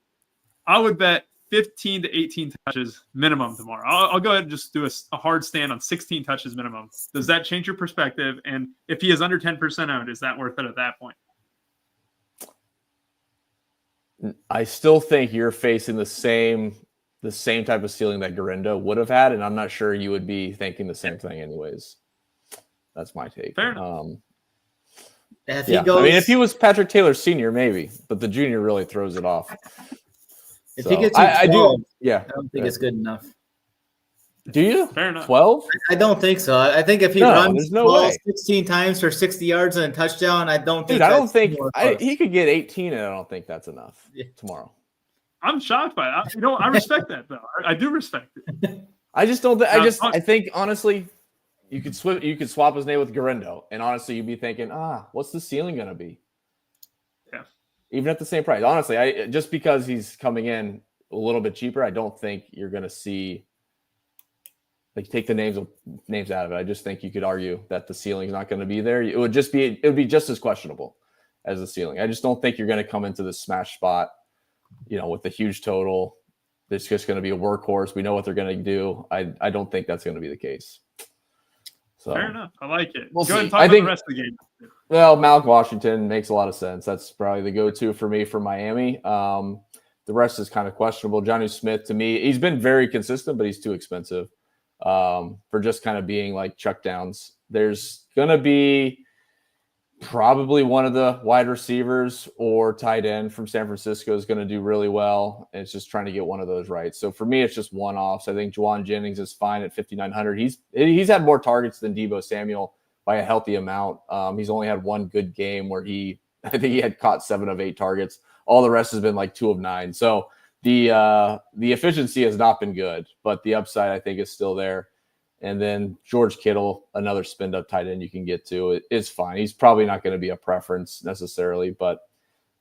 I would bet 15 to 18 touches minimum tomorrow. I'll go ahead and just do a hard stand on 16 touches minimum. Does that change your perspective? And if he is under 10% owned, is that worth it at that point? I still think you're facing the same type of ceiling that Guerrero would have had, and I'm not sure you would be thinking the same thing anyways. That's my take. Fair enough. If he was Patrick Taylor Sr., maybe, but the junior really throws it off. If he gets 12, I don't think it's it's good enough. Do you? Fair enough. 12? I don't think so. I think if he runs 16 times for 60 yards and a touchdown, I don't think. Dude, I don't think he could get 18, and I don't think that's enough tomorrow. I'm shocked by it. I respect that though. I do respect it. I just don't. I think honestly, you could swap his name with Guerrero, and honestly, you'd be thinking, what's the ceiling gonna be? Yeah. Even at the same price. Honestly, just because he's coming in a little bit cheaper, I don't think you're gonna see. Like take the names out of it. I just think you could argue that the ceiling's not going to be there. It would be just as questionable as the ceiling. I just don't think you're going to come into the smash spot, with the huge total. it's just going to be a workhorse. We know what they're going to do. I don't think that's going to be the case. So fair enough. I like it. We'll Go ahead see. and talk about the rest of the game. Well, Malik Washington makes a lot of sense. That's probably the go-to for me for Miami. The rest is kind of questionable. Jonnu Smith, to me, he's been very consistent, but he's too expensive for just kind of being like check downs. There's going to be probably one of the wide receivers or tight end from San Francisco is going to do really well. And it's just trying to get one of those right. So for me, it's just one-offs. I think Juwan Jennings is fine at 5,900. He's had more targets than Deebo Samuel by a healthy amount. He's only had one good game where I think he had caught 7 of 8 targets. All the rest has been like 2 of 9. So the efficiency has not been good, but the upside I think is still there. And then George Kittle, another spinned up tight end you can get to, is fine. He's probably not going to be a preference necessarily, but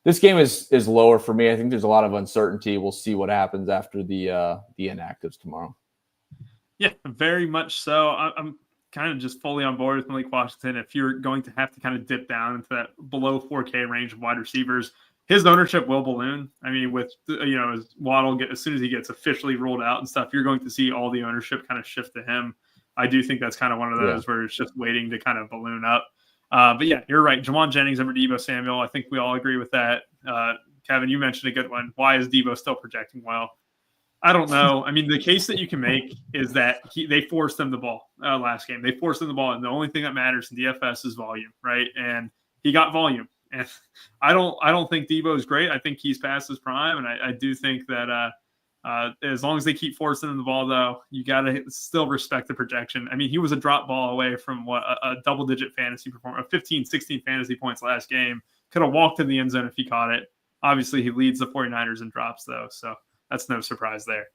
this game is lower for me. I think there's a lot of uncertainty. We'll see what happens after the inactives tomorrow. Yeah, very much so. I'm kind of just fully on board with Malik Washington. If you're going to have to kind of dip down into that below 4K range of wide receivers, his ownership will balloon. I mean, with, as Waddle as soon as he gets officially ruled out and stuff, you're going to see all the ownership kind of shift to him. I do think that's kind of one of those where it's just waiting to kind of balloon up. But yeah, you're right. Juwan Jennings over Deebo Samuel. I think we all agree with that. Kevin, you mentioned a good one. Why is Deebo still projecting well? I don't know. I mean, the case that you can make is that they forced them the ball last game. They forced them the ball, and the only thing that matters in DFS is volume, right? And he got volume. And I don't think Deebo is great. I think he's past his prime, and I do think that as long as they keep forcing him the ball, though, you got to still respect the projection. I mean, he was a drop ball away from a double-digit fantasy performance, 15, 16 fantasy points last game. Could have walked in the end zone if he caught it. Obviously, he leads the 49ers in drops, though, so that's no surprise there.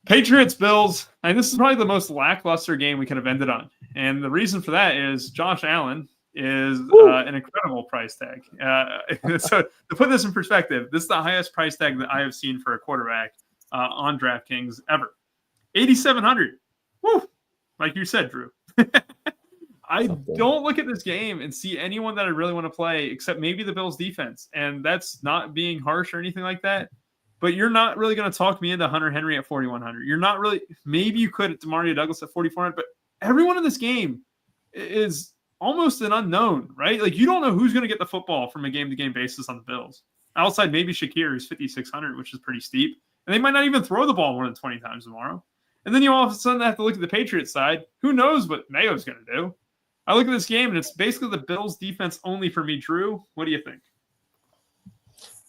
Patriots, Bills, and this is probably the most lackluster game we could have ended on. And the reason for that is Josh Allen is an incredible price tag. So to put this in perspective, this is the highest price tag that I have seen for a quarterback on DraftKings ever. 8,700. Woo! Like you said, Drew. I don't look at this game and see anyone that I really want to play except maybe the Bills defense. And that's not being harsh or anything like that. But you're not really going to talk me into Hunter Henry at 4,100. You're not really – maybe you could at Demario Douglas at 4,400. But everyone in this game is almost an unknown, right? Like, you don't know who's going to get the football from a game-to-game basis on the Bills. Outside maybe Shakir, who's 5,600, which is pretty steep. And they might not even throw the ball more than 20 times tomorrow. And then you all of a sudden have to look at the Patriots side. Who knows what Mayo's going to do? I look at this game, and it's basically the Bills defense only for me. Drew, what do you think?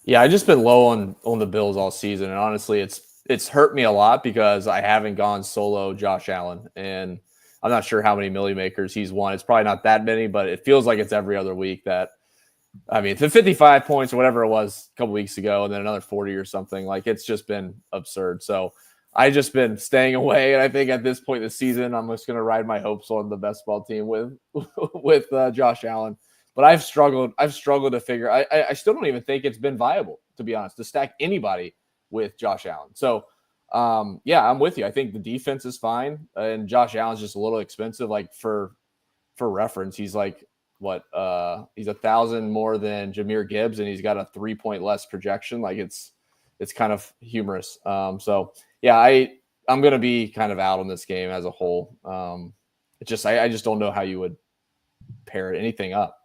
Yeah, I've just been low on the Bills all season, and honestly, it's hurt me a lot because I haven't gone solo Josh Allen, and I'm not sure how many milli makers he's won. It's probably not that many, but it feels like it's every other week that, I mean, the 55 points or whatever it was a couple weeks ago, and then another 40 or something. Like, it's just been absurd. So I've just been staying away, and I think at this point in the season, I'm just going to ride my hopes on the best ball team with Josh Allen. But I've struggled to figure. I still don't even think it's been viable, to be honest, to stack anybody with Josh Allen. So, yeah, I'm with you. I think the defense is fine, and Josh Allen's just a little expensive. Like for reference, he's like what? He's 1,000 more than Jahmyr Gibbs, and he's got a 3-point less projection. Like it's kind of humorous. So yeah, I'm gonna be kind of out on this game as a whole. I just don't know how you would pair anything up.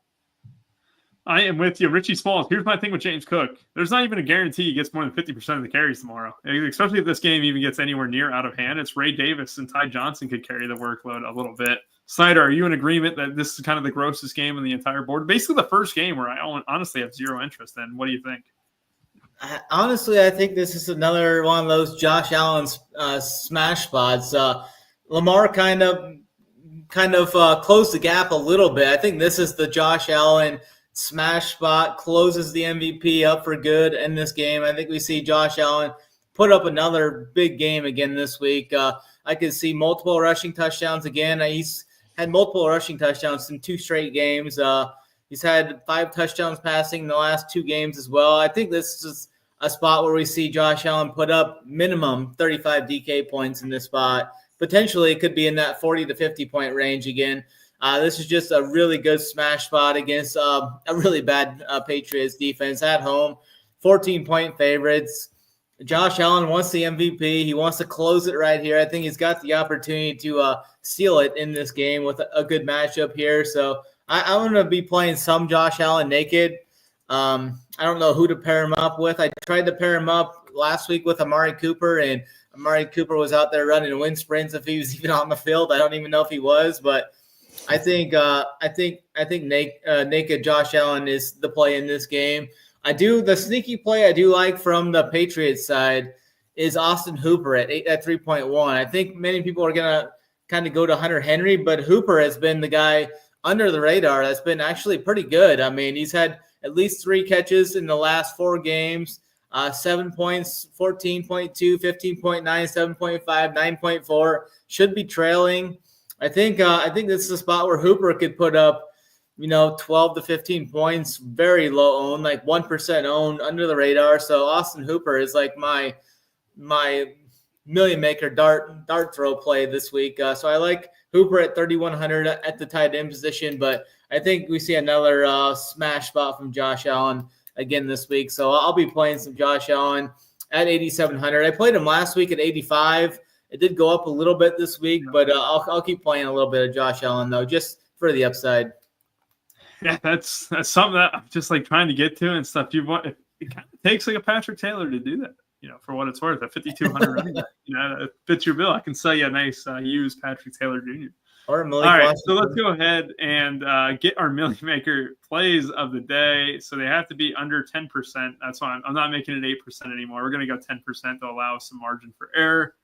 I am with you. Richie Smalls. Here's my thing with James Cook. There's not even a guarantee he gets more than 50% of the carries tomorrow, especially if this game even gets anywhere near out of hand. It's Ray Davis and Ty Johnson could carry the workload a little bit. Snyder, are you in agreement that this is kind of the grossest game on the entire board? Basically the first game where I honestly have zero interest in. What do you think? Honestly, I think this is another one of those Josh Allen smash spots. Lamar kind of closed the gap a little bit. I think this is the Josh Allen smash spot, closes the MVP up for good in this game. I think we see Josh Allen put up another big game again this week. I could see multiple rushing touchdowns again. He's had multiple rushing touchdowns in 2 straight games. He's had 5 touchdowns passing in the last 2 games as well. I think this is a spot where we see Josh Allen put up minimum 35 DK points in this spot. Potentially it could be in that 40 to 50 point range again. This is just a really good smash spot against a really bad Patriots defense at home. 14-point favorites. Josh Allen wants the MVP. He wants to close it right here. I think he's got the opportunity to seal it in this game with a good matchup here. So I'm going to be playing some Josh Allen naked. I don't know who to pair him up with. I tried to pair him up last week with Amari Cooper, and Amari Cooper was out there running wind sprints if he was even on the field. I don't even know if he was, but I think naked Josh Allen is the play in this game. The sneaky play I do like from the Patriots side is Austin Hooper at 3.1. I think many people are gonna kind of go to Hunter Henry, but Hooper has been the guy under the radar that's been actually pretty good. I mean, he's had at least 3 catches in the last 4 games, 7 points, 14.2, 15.9, 7.5, 9.4. Should be trailing. I think this is a spot where Hooper could put up 12 to 15 points, very low owned, like 1% owned, under the radar. So Austin Hooper is like my million maker dart throw play this week. So I like Hooper at 3,100 at the tight end position, but I think we see another smash spot from Josh Allen again this week. So I'll be playing some Josh Allen at 8,700. I played him last week at 85. It did go up a little bit this week, but I'll keep playing a little bit of Josh Allen though, just for the upside. Yeah, that's something that I'm just like trying to get to and stuff. It kind of takes like a Patrick Taylor to do that, for what it's worth. A 5,200 running back, it fits your bill. I can sell you a nice used Patrick Taylor Jr. Or a Malik All right, Washington. so let's go ahead and get our Million Maker plays of the day. So they have to be under 10%. That's why I'm not making it 8% anymore. We're going to go 10% to allow some margin for error.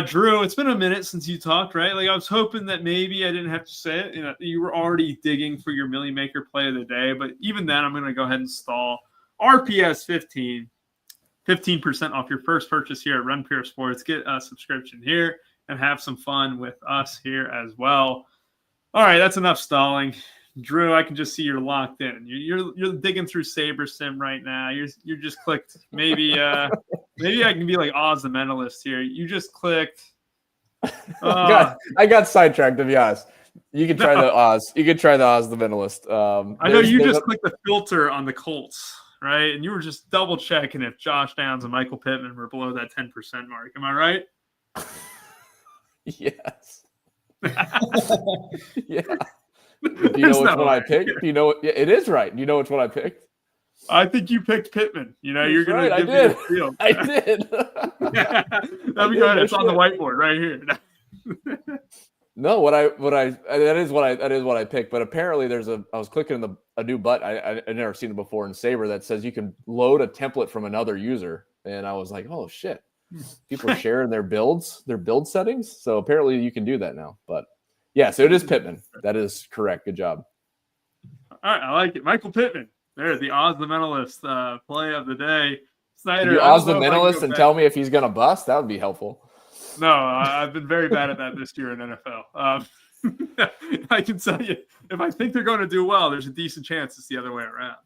Drew, it's been a minute since you talked, right? Like I was hoping that maybe I didn't have to say it. You were already digging for your Million Maker play of the day, but even then, I'm going to go ahead and stall. RPS 15, 15% off your first purchase here at Run Pure Sports. Get a subscription here and have some fun with us here as well. All right, that's enough stalling. Drew, I can just see you're locked in. You're digging through Saber Sim right now. You just clicked. Maybe I can be like Oz the Mentalist here. You just clicked. I got sidetracked, to be honest. You can try the Oz. You can try the Oz the Mentalist. I know you just clicked the filter on the Colts, right? And you were just double checking if Josh Downs and Michael Pittman were below that 10% mark. Am I right? Yes. Yeah. Do you know which one I picked? Do you know? Yeah, it is right. Do you know which one I picked? I think you picked Pittman. You're going to give me a field. I did. That'd be good. It's on the whiteboard right here. No, that is what I picked. But apparently, I was clicking a new button. I never seen it before in Saber that says you can load a template from another user, and I was like, oh shit, people are sharing their build settings. So apparently, you can do that now. But yeah, so it is Pittman. That is correct. Good job. All right, I like it. Michael Pittman. There, the Oz the Mentalist play of the day. Snyder, can you Oz the Mentalist and tell me if he's going to bust? That would be helpful. No, I've been very bad at that this year in NFL. I can tell you, if I think they're going to do well, there's a decent chance it's the other way around.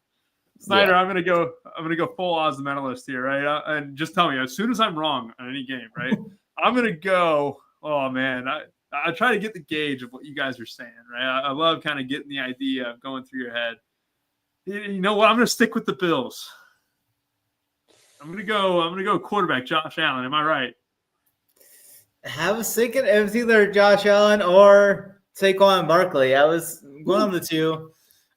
Snyder, yeah. I'm gonna go full Oz the Mentalist here, right? And just tell me as soon as I'm wrong on any game, right? I'm gonna go. Oh man, I try to get the gauge of what you guys are saying, right? I love kind of getting the idea of going through your head. You know what? I'm going to stick with the Bills. I'm going to go quarterback Josh Allen. Am I right? I was thinking it was either Josh Allen or Saquon Barkley. I was one of the two.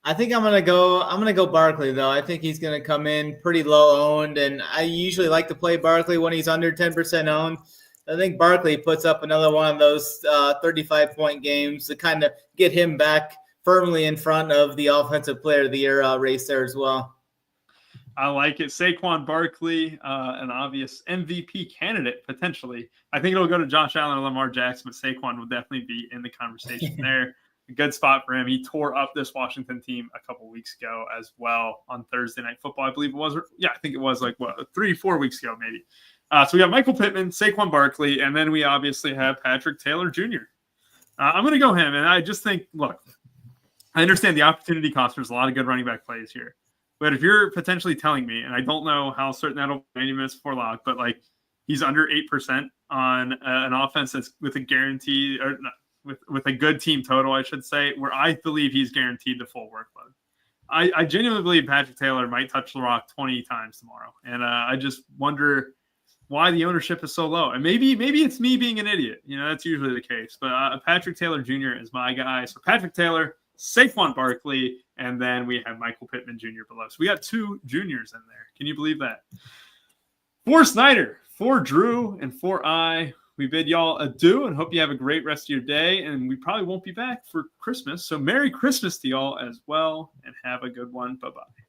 I think I'm going to go Barkley though. I think he's going to come in pretty low owned, and I usually like to play Barkley when he's under 10% owned. I think Barkley puts up another one of those 35-point games to kind of get him back firmly in front of the Offensive Player of the Year race there as well. I like it. Saquon Barkley, an obvious MVP candidate, potentially. I think it'll go to Josh Allen or Lamar Jackson, but Saquon will definitely be in the conversation there. A good spot for him. He tore up this Washington team a couple weeks ago as well on Thursday Night Football, I believe it was. Yeah, I think it was 3-4 weeks ago maybe. So we got Michael Pittman, Saquon Barkley, and then we obviously have Patrick Taylor Jr. I'm going to go him, and I just think, look, I understand the opportunity cost. There's a lot of good running back plays here. But if you're potentially telling me, and I don't know how certain that'll be 90 minutes before lock, but like he's under 8% on an offense that's with a guarantee, or not, with a good team total, I should say, where I believe he's guaranteed the full workload. I genuinely believe Patrick Taylor might touch the rock 20 times tomorrow. And I just wonder why the ownership is so low. And maybe it's me being an idiot. That's usually the case. But Patrick Taylor Jr. is my guy. So Patrick Taylor, Saquon Barkley, and then we have Michael Pittman Jr. below. So we got 2 juniors in there. Can you believe that? For Snyder, for Drew, and for I, we bid y'all adieu and hope you have a great rest of your day. And we probably won't be back for Christmas. So Merry Christmas to y'all as well, and have a good one. Bye-bye.